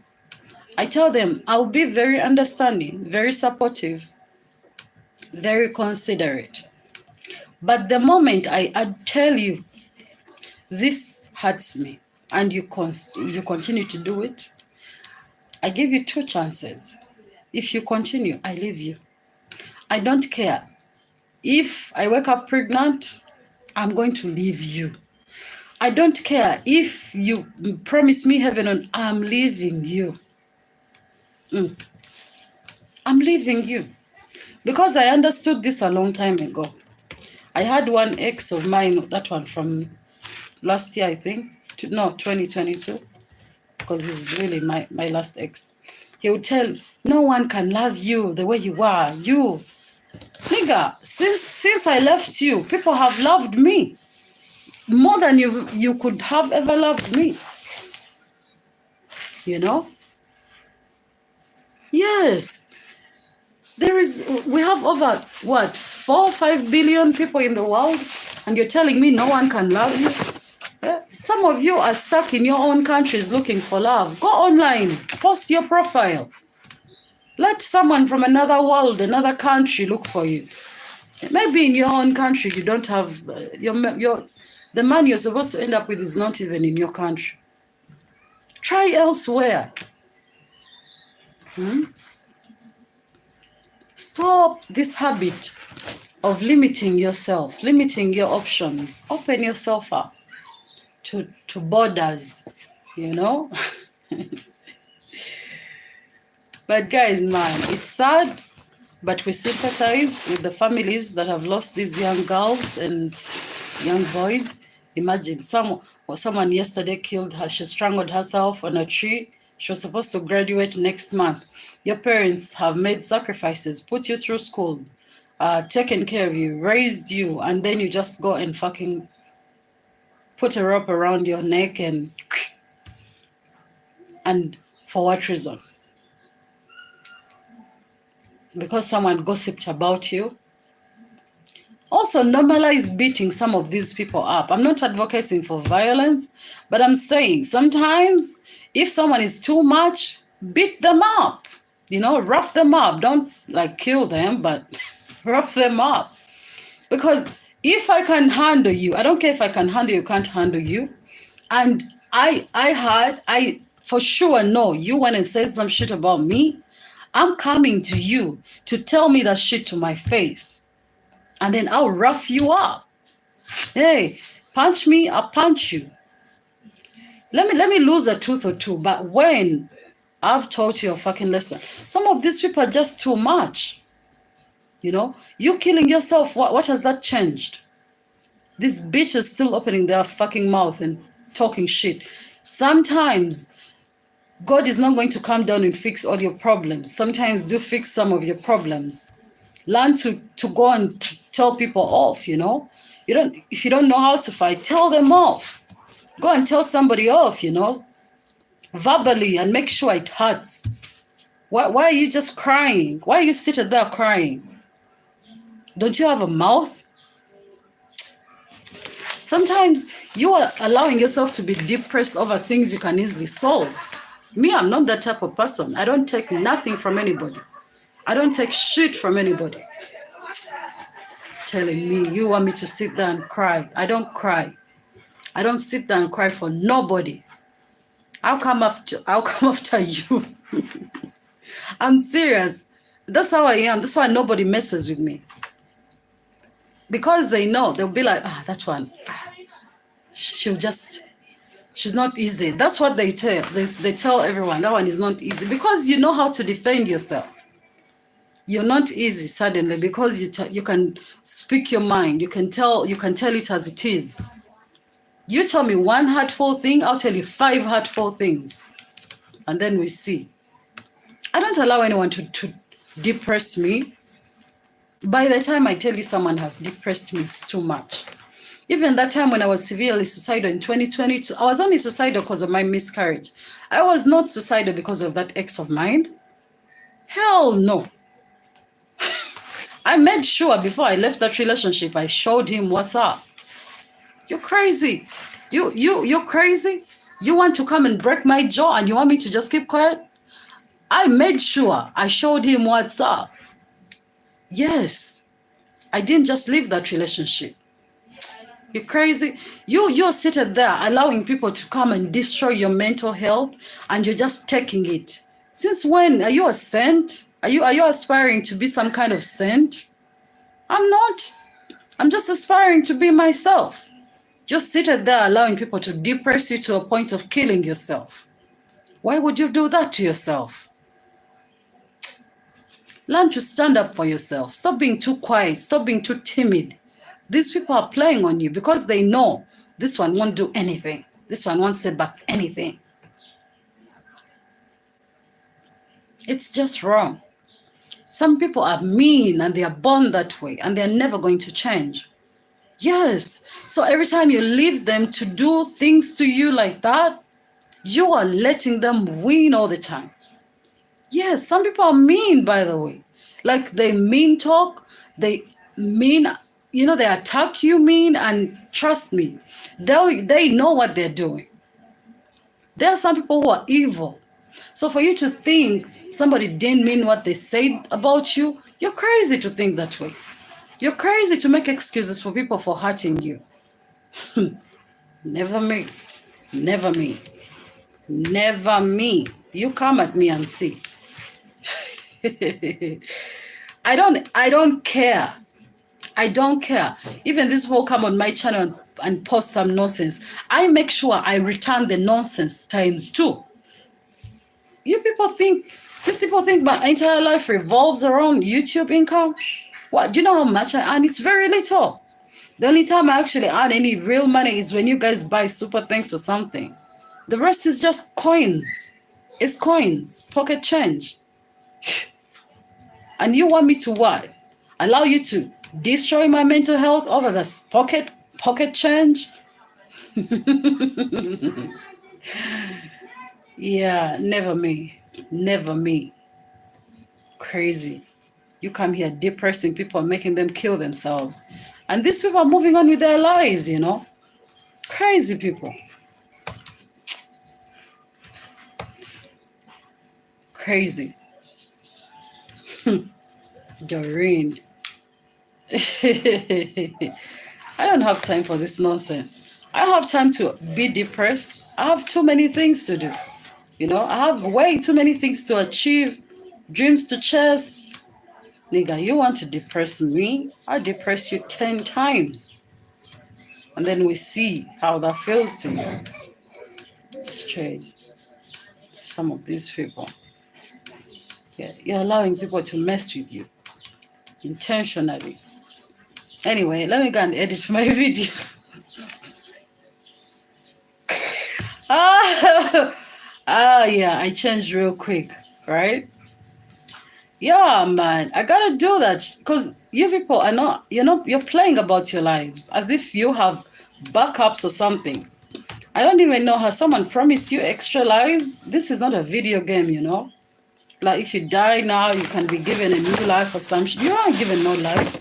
I tell them I'll be very understanding, very supportive, very considerate. But the moment I tell you, this hurts me, and you continue to do it, I give you 2 chances. If you continue, I leave you. I don't care. If I wake up pregnant, I'm going to leave you. I don't care if you promise me heaven and I'm leaving you. I'm leaving you. Because I understood this a long time ago. I had one ex of mine, that one from last year, I think. No, 2022. Because he's really my last ex. He would tell, no one can love you the way you are. You, nigga, since I left you, people have loved me more than you could have ever loved me. You know? Yes. We have over, 4 or 5 billion people in the world, and you're telling me no one can love you? Yeah? Some of you are stuck in your own countries looking for love. Go online, post your profile. Let someone from another world, another country look for you. Maybe in your own country you don't have, the man you're supposed to end up with is not even in your country. Try elsewhere. Stop this habit of limiting yourself, limiting your options. Open yourself up to borders, you know? But guys, man, it's sad, but we sympathize with the families that have lost these young girls and young boys. Imagine someone yesterday killed her. She strangled herself on a tree. She was supposed to graduate next month. Your parents have made sacrifices, put you through school, taken care of you, raised you, and then you just go and fucking put a rope around your neck and for what reason? Because someone gossiped about you. Also, normalize beating some of these people up. I'm not advocating for violence, but I'm saying sometimes if someone is too much, beat them up. You know, rough them up. Don't like kill them, but rough them up. Because if I can handle you, I don't care if I can handle you, can't handle you. And I for sure know you went and said some shit about me. I'm coming to you to tell me that shit to my face. And then I'll rough you up. Hey, punch me, I'll punch you. Let me lose a tooth or two, but when I've taught you a fucking lesson, some of these people are just too much. You know, you killing yourself, what has that changed? This bitch is still opening their fucking mouth and talking shit. Sometimes God is not going to come down and fix all your problems. Sometimes do fix some of your problems. Learn to go and tell people off, you know. If you don't know how to fight, tell them off. Go and tell somebody off, you know. Verbally, and make sure it hurts. Why are you just crying? Why are you sitting there crying? Don't you have a mouth? Sometimes you are allowing yourself to be depressed over things you can easily solve. Me, I'm not that type of person. I don't take nothing from anybody. I don't take shit from anybody. Telling me you want me to sit there and cry. I don't cry. I don't sit there and cry for nobody. I'll come after you. I'm serious. That's how I am. That's why nobody messes with me. Because they know, they'll be like, that one, she's not easy. That's what they tell. They tell everyone, that one is not easy. Because you know how to defend yourself. You're not easy suddenly because you can speak your mind. You can tell it as it is. You tell me one hurtful thing, I'll tell you 5 hurtful things. And then we see I don't allow anyone to depress me. By the time I tell you someone has depressed me, it's too much. Even that time when I was severely suicidal in 2022, I was only suicidal because of my miscarriage. I was not suicidal because of that ex of mine. Hell no. I made sure before I left that relationship, I showed him what's up. You're crazy. You're crazy. You want to come and break my jaw and you want me to just keep quiet? I made sure I showed him what's up. Yes. I didn't just leave that relationship. You're crazy. You're seated there allowing people to come and destroy your mental health and you're just taking it. Since when? Are you a saint? Are you aspiring to be some kind of saint? I'm not. I'm just aspiring to be myself. Just seated there allowing people to depress you to a point of killing yourself. Why would you do that to yourself? Learn to stand up for yourself. Stop being too quiet. Stop being too timid. These people are playing on you because they know this one won't do anything. This one won't say back anything. It's just wrong. Some people are mean and they are born that way and they're never going to change. Yes. So every time you leave them to do things to you like that, you are letting them win all the time. Yes, some people are mean, by the way. Like they mean talk, they mean, they attack you mean, and trust me, they know what they're doing. There are some people who are evil. So for you to think somebody didn't mean what they said about you, you're crazy to think that way. You're crazy to make excuses for people for hurting you. Never me. Never me. Never me. You come at me and see. I don't care. I don't care. Even this will come on my channel and post some nonsense. I make sure I return the nonsense times 2. You people think my entire life revolves around YouTube income? What, do you know how much I earn? It's very little. The only time I actually earn any real money is when you guys buy super things or something. The rest is just coins. It's coins, pocket change. And you want me to what? Allow you to destroy my mental health over this pocket change? Yeah, never me. Never me. Crazy. You come here depressing people, making them kill themselves. And these people are moving on with their lives, Crazy people. Crazy. Doreen. I don't have time for this nonsense. I have time to be depressed. I have too many things to do. I have way too many things to achieve, dreams to chase. Nigga, you want to depress me? I'll depress you 10 times. And then we see how that feels to you. Straight. Some of these people. Yeah, you're allowing people to mess with you. Intentionally. Anyway, let me go and edit my video. Yeah, I changed real quick, right? Yeah, man, I gotta do that because you people are not, you're playing about your lives as if you have backups or something. I don't even know how someone promised you extra lives. This is not a video game, Like if you die now, you can be given a new life or something. You're not given no life.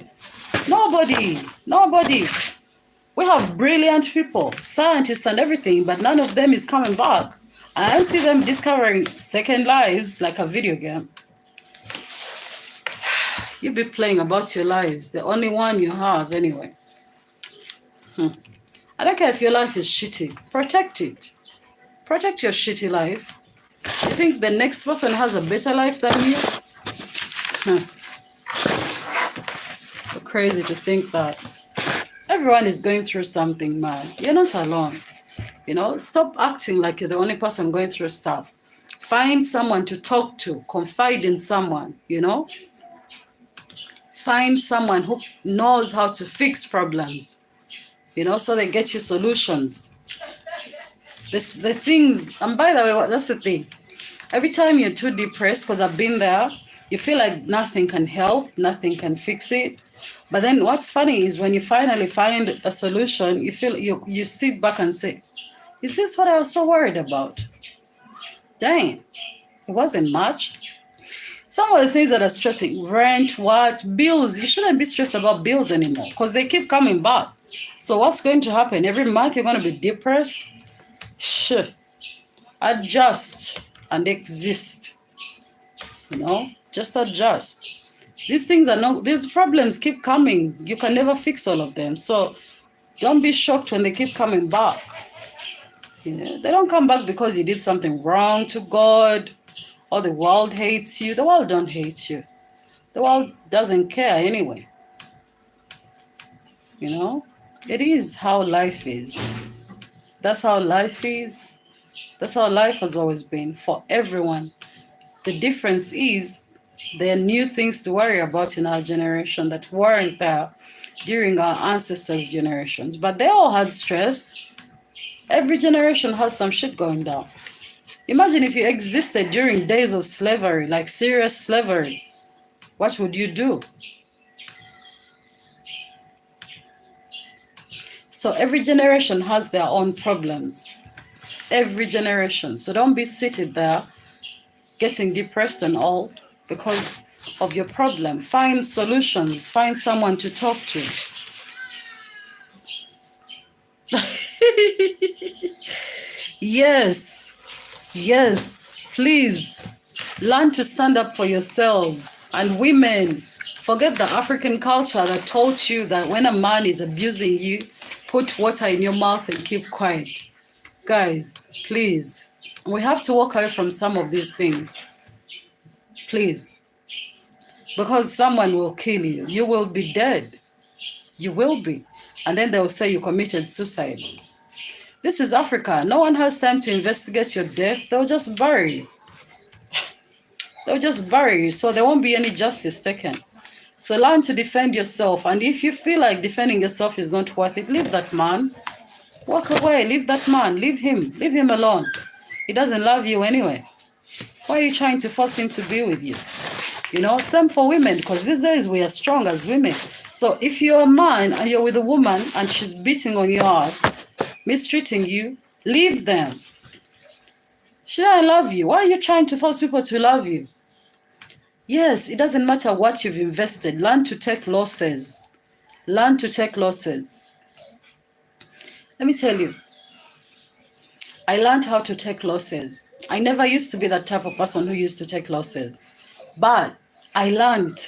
Nobody. We have brilliant people, scientists and everything, but none of them is coming back. I don't see them discovering second lives like a video game. You be playing about your lives, the only one you have anyway. I don't care if your life is shitty. Protect it. Protect your shitty life. You think the next person has a better life than you? So crazy to think that. Everyone is going through something, man. You're not alone. Stop acting like you're the only person going through stuff. Find someone to talk to. Confide in someone, Find someone who knows how to fix problems, so they get you solutions. The things, and by the way, that's the thing. Every time you're too depressed, because I've been there, you feel like nothing can help, nothing can fix it. But then what's funny is when you finally find a solution, you feel you sit back and say, is this what I was so worried about? Dang, it wasn't much. Some of the things that are stressing, rent, what, bills, you shouldn't be stressed about bills anymore because they keep coming back. So what's going to happen? Every month you're going to be depressed? Sure. Adjust and exist. Just adjust. These things these problems keep coming. You can never fix all of them. So don't be shocked when they keep coming back. They don't come back because you did something wrong to God or the world hates you. The world don't hate you. The world doesn't care anyway. It is how life is. That's how life is. That's how life has always been for everyone. The difference is there are new things to worry about in our generation that weren't there during our ancestors' generations. But they all had stress. Every generation has some shit going down. Imagine if you existed during days of slavery, like serious slavery. What would you do? So every generation has their own problems. Every generation. So don't be seated there getting depressed and all because of your problem. Find solutions. Find someone to talk to. Yes, please learn to stand up for yourselves. And women, forget the African culture that taught you that when a man is abusing you, put water in your mouth and keep quiet. Guys, please, we have to walk away from some of these things. Please. Because someone will kill you. You will be dead. You will be. And then they will say you committed suicide. This is Africa. No one has time to investigate your death. They'll just bury you. They'll just bury you. So there won't be any justice taken. So learn to defend yourself. And if you feel like defending yourself is not worth it, leave that man. Walk away. Leave that man. Leave him. Leave him alone. He doesn't love you anyway. Why are you trying to force him to be with you? Same for women, because these days we are strong as women. So if you're a man and you're with a woman and she's beating on your ass, mistreating you, leave them. Should I love you? Why are you trying to force people to love you? Yes, it doesn't matter what you've invested. Learn to take losses. Learn to take losses. Let me tell you, I learned how to take losses. I never used to be that type of person who used to take losses. But I learned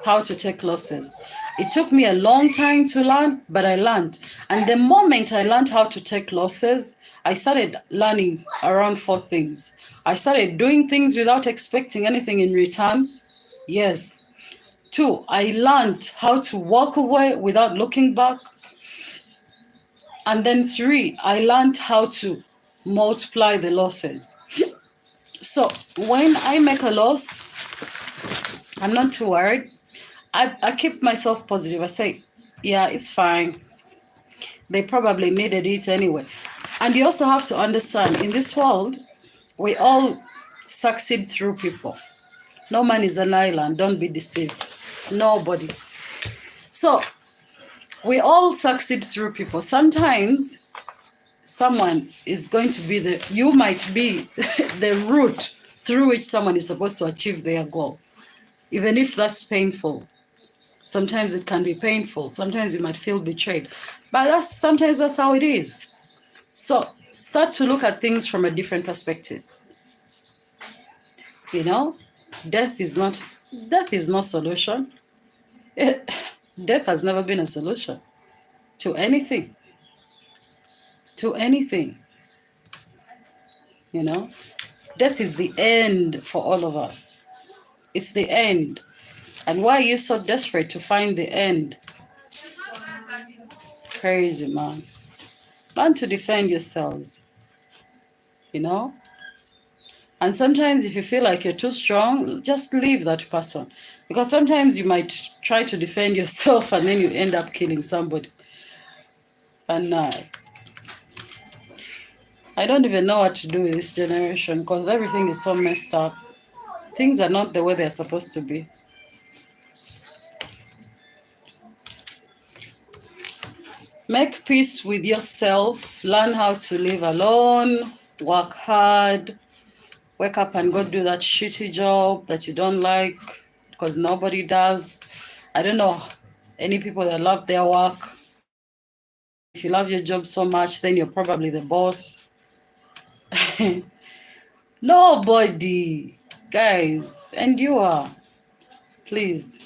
how to take losses. It took me a long time to learn, but I learned. And the moment I learned how to take losses, I started learning around 4 things. I started doing things without expecting anything in return. Yes. 2, I learned how to walk away without looking back. And then 3, I learned how to multiply the losses. So when I make a loss, I'm not too worried. I keep myself positive. I say, yeah, it's fine. They probably needed it anyway. And you also have to understand, in this world, we all succeed through people. No man is an island. Don't be deceived. Nobody. So we all succeed through people. Sometimes someone is going to be you might be the route through which someone is supposed to achieve their goal. Even if that's painful. Sometimes it can be painful. Sometimes you might feel betrayed. But sometimes that's how it is. So start to look at things from a different perspective. Death is not solution. Death has never been a solution to anything. Death is the end for all of us. It's the end. And why are you so desperate to find the end? Crazy, man. Learn to defend yourselves. And sometimes if you feel like you're too strong, just leave that person. Because sometimes you might try to defend yourself and then you end up killing somebody. And I don't even know what to do with this generation because everything is so messed up. Things are not the way they're supposed to be. Make peace with yourself. Learn how to live alone. Work hard. Wake up and go do that shitty job that you don't like because nobody does. I don't know any people that love their work. If you love your job so much, then you're probably the boss. Nobody. Guys, endure. Please.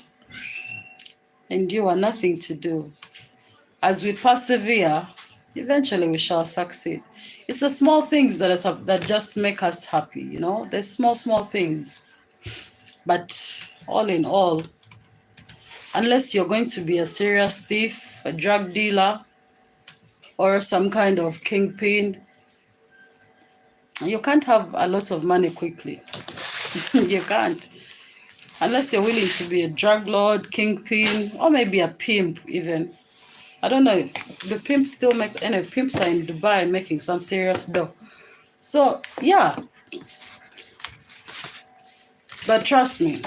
Endure. Nothing to do. As we persevere, eventually we shall succeed. It's the small things that just make us happy, you know? The small things. But all in all, unless you're going to be a serious thief, a drug dealer, or some kind of kingpin, you can't have a lot of money quickly. You can't. Unless you're willing to be a drug lord, kingpin, or maybe a pimp even. I don't know. The pimps still make, any pimps are in Dubai making some serious dough. So, yeah. But trust me,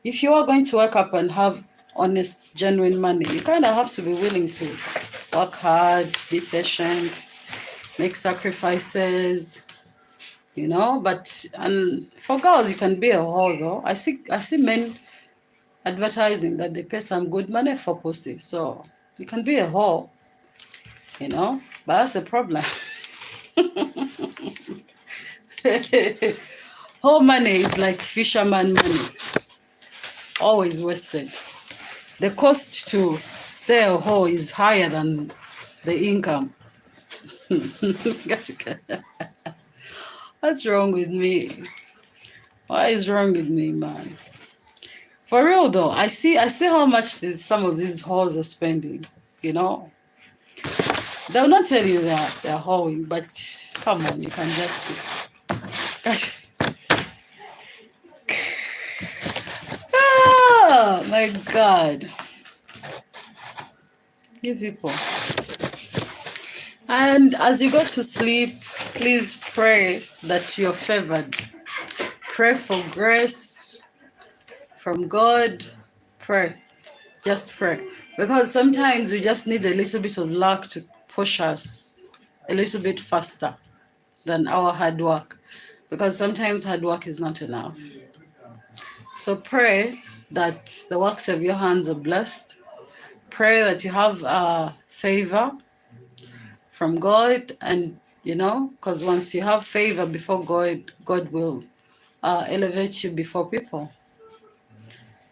if you are going to wake up and have honest, genuine money, you kind of have to be willing to work hard, be patient, make sacrifices, you know. But and for girls, you can be a whore though. I see men advertising that they pay some good money for pussy, so you can be a whore, you know. But that's a problem. Whole money is like fisherman money, always wasted. The cost to stay a whore is higher than the income. What's wrong with me? What is wrong with me, man? For real though, I see how much some of these whores are spending, you know. They'll not tell you that they're whoring, but come on, you can just see. Oh my God. You people. And as you go to sleep, please pray that you're favored. Pray for grace from God. Pray. Just pray. Because sometimes we just need a little bit of luck to push us a little bit faster than our hard work. Because sometimes hard work is not enough. So pray that the works of your hands are blessed. Pray that you have favor from God, and you know, because once you have favor before God, God will elevate you before people.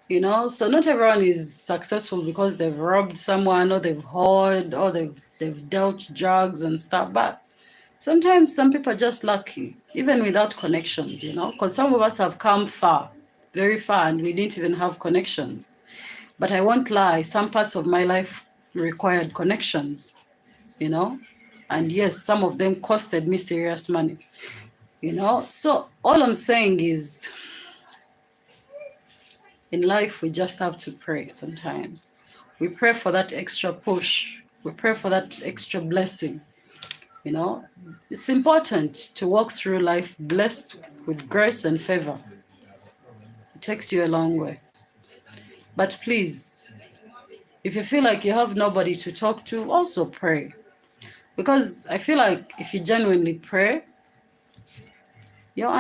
You know, so not everyone is successful because they've robbed someone or they've hoarded or they've dealt drugs and stuff. But sometimes some people are just lucky, even without connections, you know, because some of us have come far, very far, and we didn't even have connections. But I won't lie, some parts of my life required connections, you know, and yes, some of them costed me serious money, you know. So all I'm saying is, in life, we just have to pray sometimes. We pray for that extra push. We pray for that extra blessing. You know, it's important to walk through life blessed with grace and favor. It takes you a long way. But please, if you feel like you have nobody to talk to, also pray. Because I feel like if you genuinely pray, your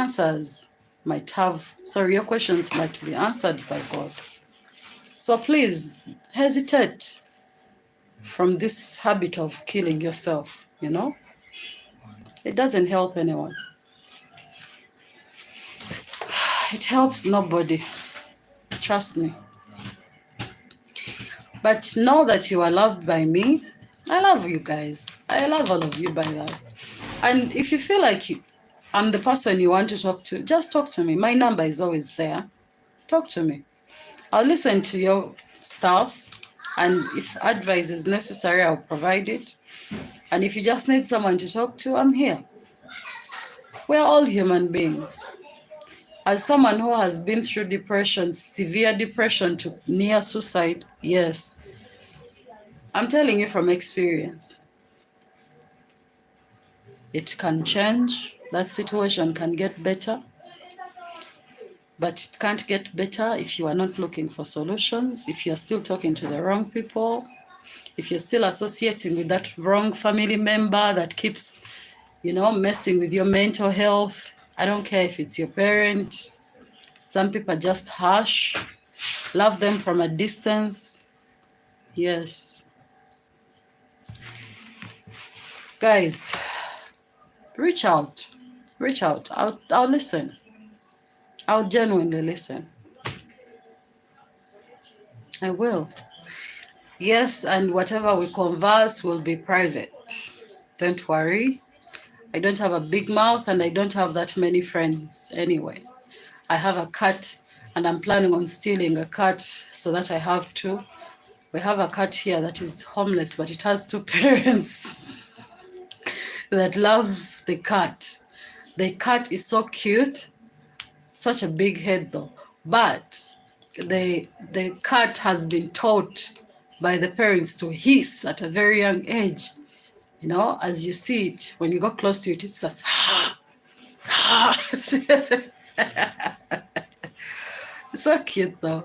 your questions might be answered by God. So please hesitate from this habit of killing yourself, you know? It doesn't help anyone. It helps nobody. Trust me. But know that you are loved by me. I love you guys. I love all of you by that. And if you feel like I'm the person you want to talk to, just talk to me. My number is always there. Talk to me. I'll listen to your stuff. And if advice is necessary, I'll provide it. And if you just need someone to talk to, I'm here. We're all human beings. As someone who has been through depression, severe depression to near suicide, yes, I'm telling you from experience. It can change. That situation can get better. But it can't get better if you are not looking for solutions, if you're still talking to the wrong people, if you're still associating with that wrong family member that keeps, messing with your mental health. I don't care if it's your parent. Some people just harsh. Love them from a distance. Yes. Guys, reach out. Reach out. I'll listen. I'll genuinely listen. I will. Yes, and whatever we converse will be private. Don't worry. I don't have a big mouth and I don't have that many friends anyway. I have a cat and I'm planning on stealing a cat so that I have two. We have a cat here that is homeless, but it has two parents that love the cat. The cat is so cute, such a big head though. But the cat has been taught by the parents to hiss at a very young age. As you see it, when you go close to it, it says, ha, ha. It's so cute though.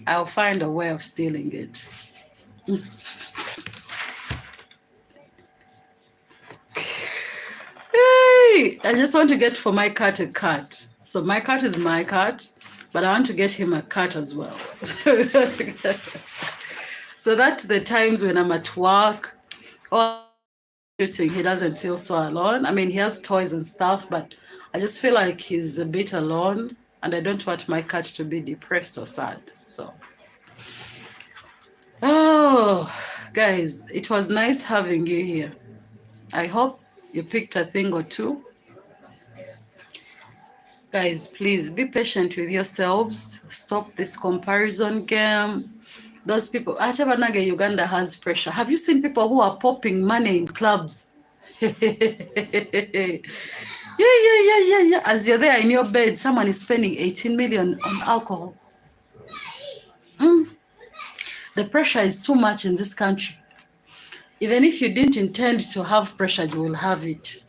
I'll find a way of stealing it. Hey, I just want to get for my cat a cat. So my cat is my cat, but I want to get him a cat as well. So that's the times when I'm at work or shooting, he doesn't feel so alone. I mean, he has toys and stuff, but I just feel like he's a bit alone and I don't want my cat to be depressed or sad. So, guys, it was nice having you here. I hope you picked a thing or two. Guys, please be patient with yourselves. Stop this comparison game. Those people, Achabanage Uganda has pressure. Have you seen people who are popping money in clubs? Yeah. As you're there in your bed, someone is spending 18 million on alcohol. The pressure is too much in this country. Even if you didn't intend to have pressure, you will have it.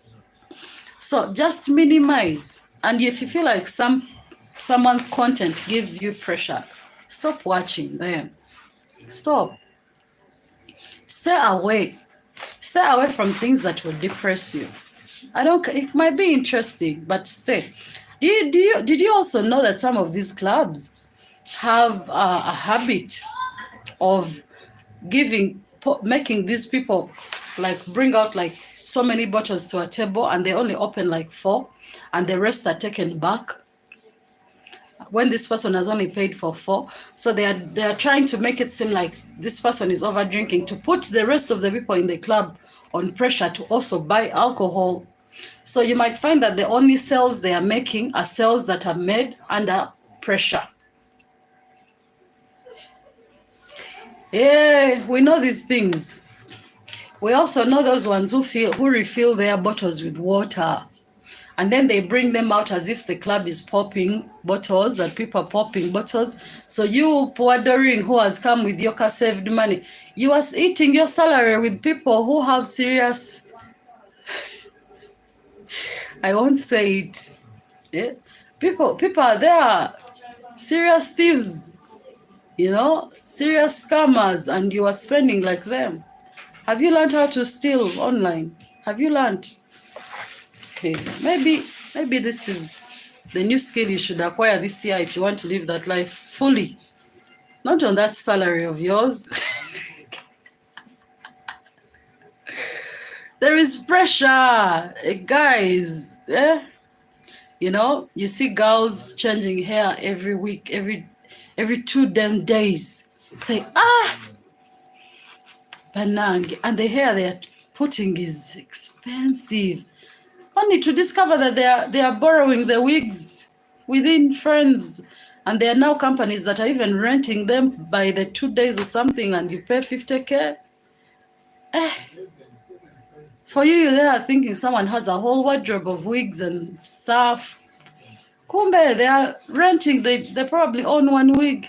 So just minimize. And if you feel like someone's content gives you pressure, stop watching them. Stop. Stay away. Stay away from things that will depress you. It might be interesting, but stay. Did you also know that some of these clubs have a habit of making these people like bring out like so many bottles to a table and they only open like 4 and the rest are taken back when this person has only paid for 4. So they are trying to make it seem like this person is over drinking to put the rest of the people in the club on pressure to also buy alcohol. So you might find that the only sales they are making are sales that are made under pressure. Yeah, we know these things. We also know those ones who refill their bottles with water. And then they bring them out as if the club is popping bottles and people are popping bottles. So you, poor Doreen, who has come with your saved money, you are eating your salary with people who have serious... I won't say it. Yeah? People are there, serious thieves, serious scammers, and you are spending like them. Have you learned how to steal online? Have you learned? Okay, maybe this is the new skill you should acquire this year if you want to live that life fully. Not on that salary of yours. There is pressure, guys. Yeah? You see girls changing hair every week, every 2 damn days. Say, Banang. And the hair they are putting is expensive. Only to discover that they are borrowing the wigs within friends. And there are now companies that are even renting them by the 2 days or something, and you pay 50K. For you're there thinking someone has a whole wardrobe of wigs and stuff. Kumbe, they are renting, they probably own 1 wig.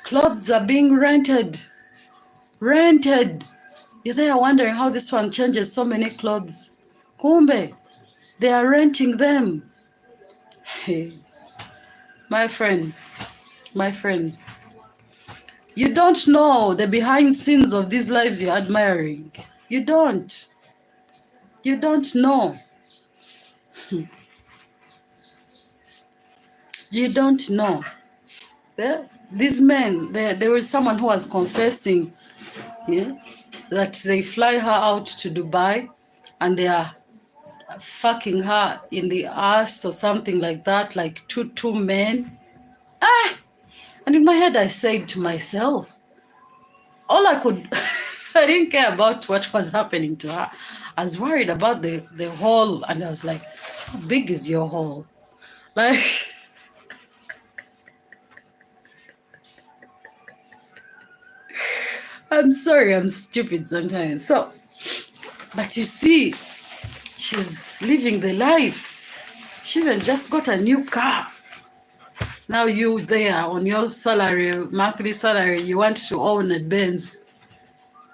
Clothes are being rented. You're there wondering how this one changes so many clothes. Kumbe, they are renting them. Hey, my friends, you don't know the behind scenes of these lives you're admiring. You don't know. You don't know. These men, there was someone who was confessing, yeah, that they fly her out to Dubai and they are fucking her in the ass or something like that, like two men. And in my head I said to myself, all I could I didn't care about what was happening to her. I was worried about the hole, and I was like, how big is your hole? Like, I'm sorry, I'm stupid sometimes. So, but you see, she's living the life. She even just got a new car. Now you there on your salary, monthly salary, you want to own a Benz.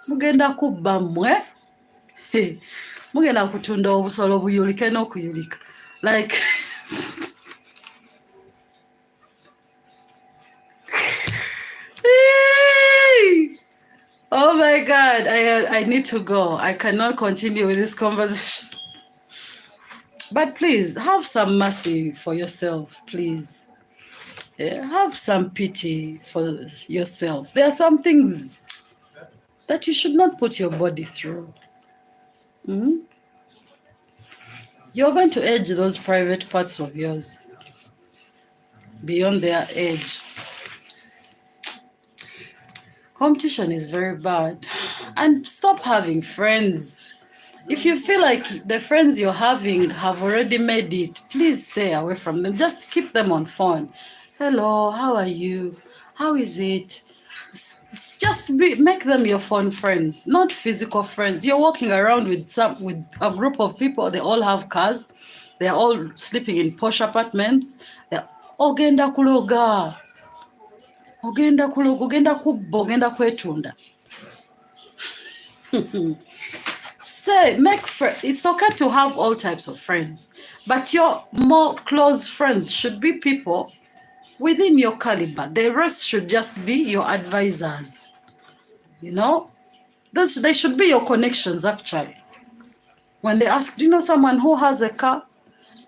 Mugenda kubba mmwe. Mugenda kutunda obusolo buyulike n'okuyulika. Like, oh my God, I need to go. I cannot continue with this conversation. But please, have some mercy for yourself, please. Yeah, have some pity for yourself. There are some things that you should not put your body through. You're going to age those private parts of yours beyond their age. Competition is very bad. And stop having friends. If you feel like the friends you're having have already made it, please stay away from them. Just keep them on phone. Hello, how are you? How is it? Just make them your phone friends, not physical friends. You're walking around with a group of people. They all have cars. They're all sleeping in posh apartments. They're ogenda kuloga, ogenda kubba, ogenda kwetunda. Make friends. It's okay to have all types of friends, but your more close friends should be people within your caliber. The rest should just be your advisors. You know, they should be your connections. Actually, when they ask, do you know someone who has a car,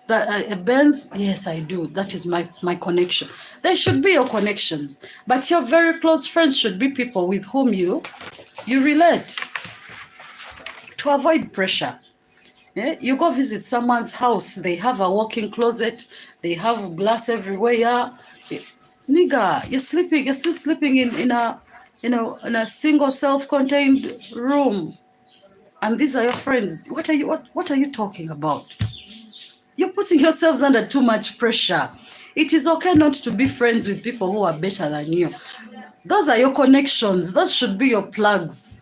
a Benz? Yes, I do. That is my connection. They should be your connections, but your very close friends should be people with whom you relate. To avoid pressure. Yeah? You go visit someone's house, they have a walk-in closet, they have glass everywhere. Nigga, you're still sleeping in a single self-contained room. And these are your friends. What are you talking about? You're putting yourselves under too much pressure. It is okay not to be friends with people who are better than you. Those are your connections. Those should be your plugs.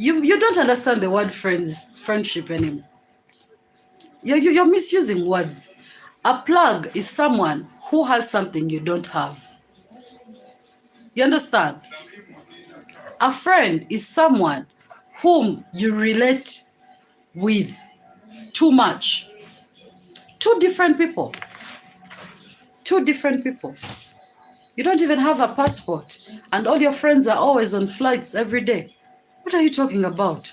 You don't understand the word friendship anymore. You're misusing words. A plug is someone who has something you don't have. You understand? A friend is someone whom you relate with too much. Two different people. You don't even have a passport, and all your friends are always on flights every day. What are you talking about?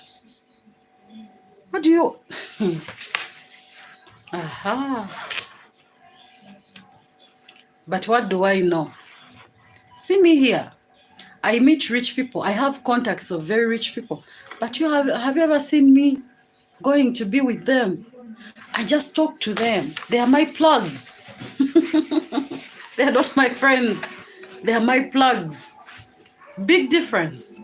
What do you... Aha. But what do I know? See me here. I meet rich people. I have contacts of very rich people. But have you ever seen me going to be with them? I just talk to them. They are my plugs. They are not my friends. They are my plugs. Big difference.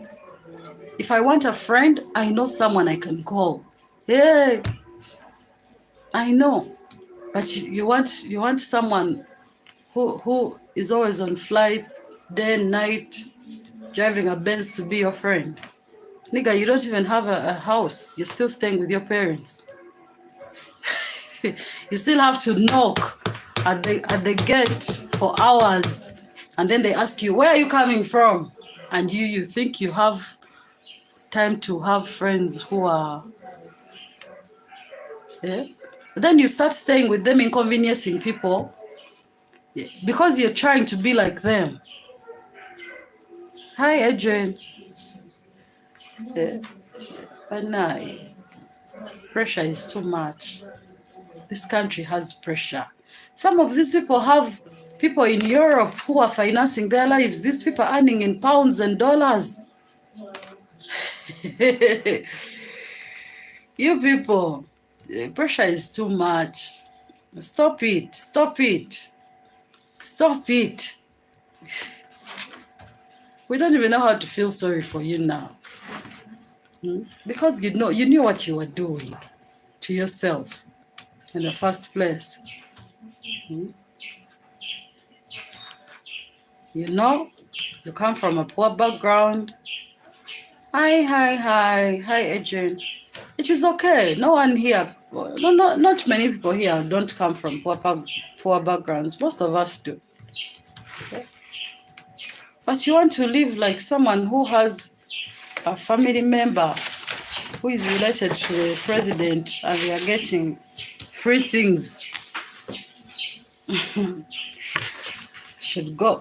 If I want a friend, I know someone I can call. Hey, I know. But you want someone who is always on flights, day and night, driving a Benz to be your friend. Nigga, you don't even have a house. You're still staying with your parents. You still have to knock at the gate for hours, and then they ask you, where are you coming from? And you think you have time to have friends who are, then you start staying with them, inconveniencing people because you're trying to be like them. Hi, Adrian. But no, pressure is too much. This country has pressure. Some of these people have people in Europe who are financing their lives. These people are earning in pounds and dollars. You people, pressure is too much. Stop it. Stop it. Stop it. We don't even know how to feel sorry for you now. Because you knew what you were doing to yourself in the first place. You know, you come from a poor background. Hi, Adrian. It is okay. No one here, not many people here don't come from poor backgrounds. Most of us do. Okay? But you want to live like someone who has a family member who is related to the president and they are getting free things. Should go.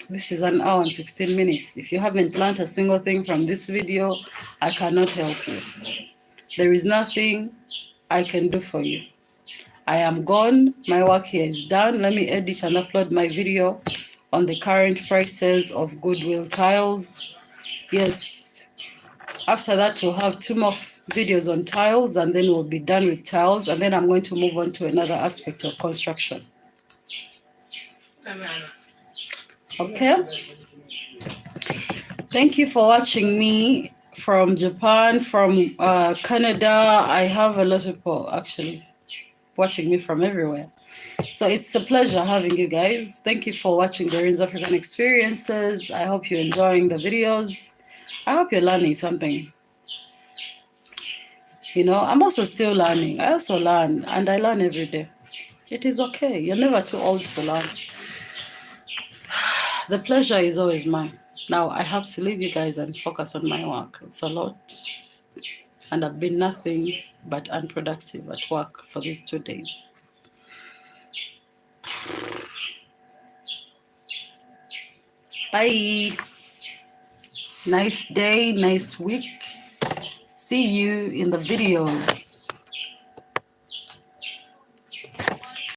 This is 1 hour and 16 minutes. If you haven't learned a single thing from this video, I cannot help you. There is nothing I can do for you. I am gone. My work here is done. Let me edit and upload my video on the current prices of Goodwill tiles. Yes. After that, we'll have 2 more videos on tiles, and then we'll be done with tiles, and then I'm going to move on to another aspect of construction. Okay. Thank you for watching me from Japan, from Canada. I have a lot of people actually watching me from everywhere. So it's a pleasure having you guys. Thank you for watching DOREEN'S African Experiences. I hope you're enjoying the videos. I hope you're learning something. You know, I'm also still learning. I also learn, and I learn every day. It is okay. You're never too old to learn. The pleasure is always mine. Now I have to leave you guys and focus on my work. It's a lot. And I've been nothing but unproductive at work for these 2 days. Bye. Nice day, nice week. See you in the videos.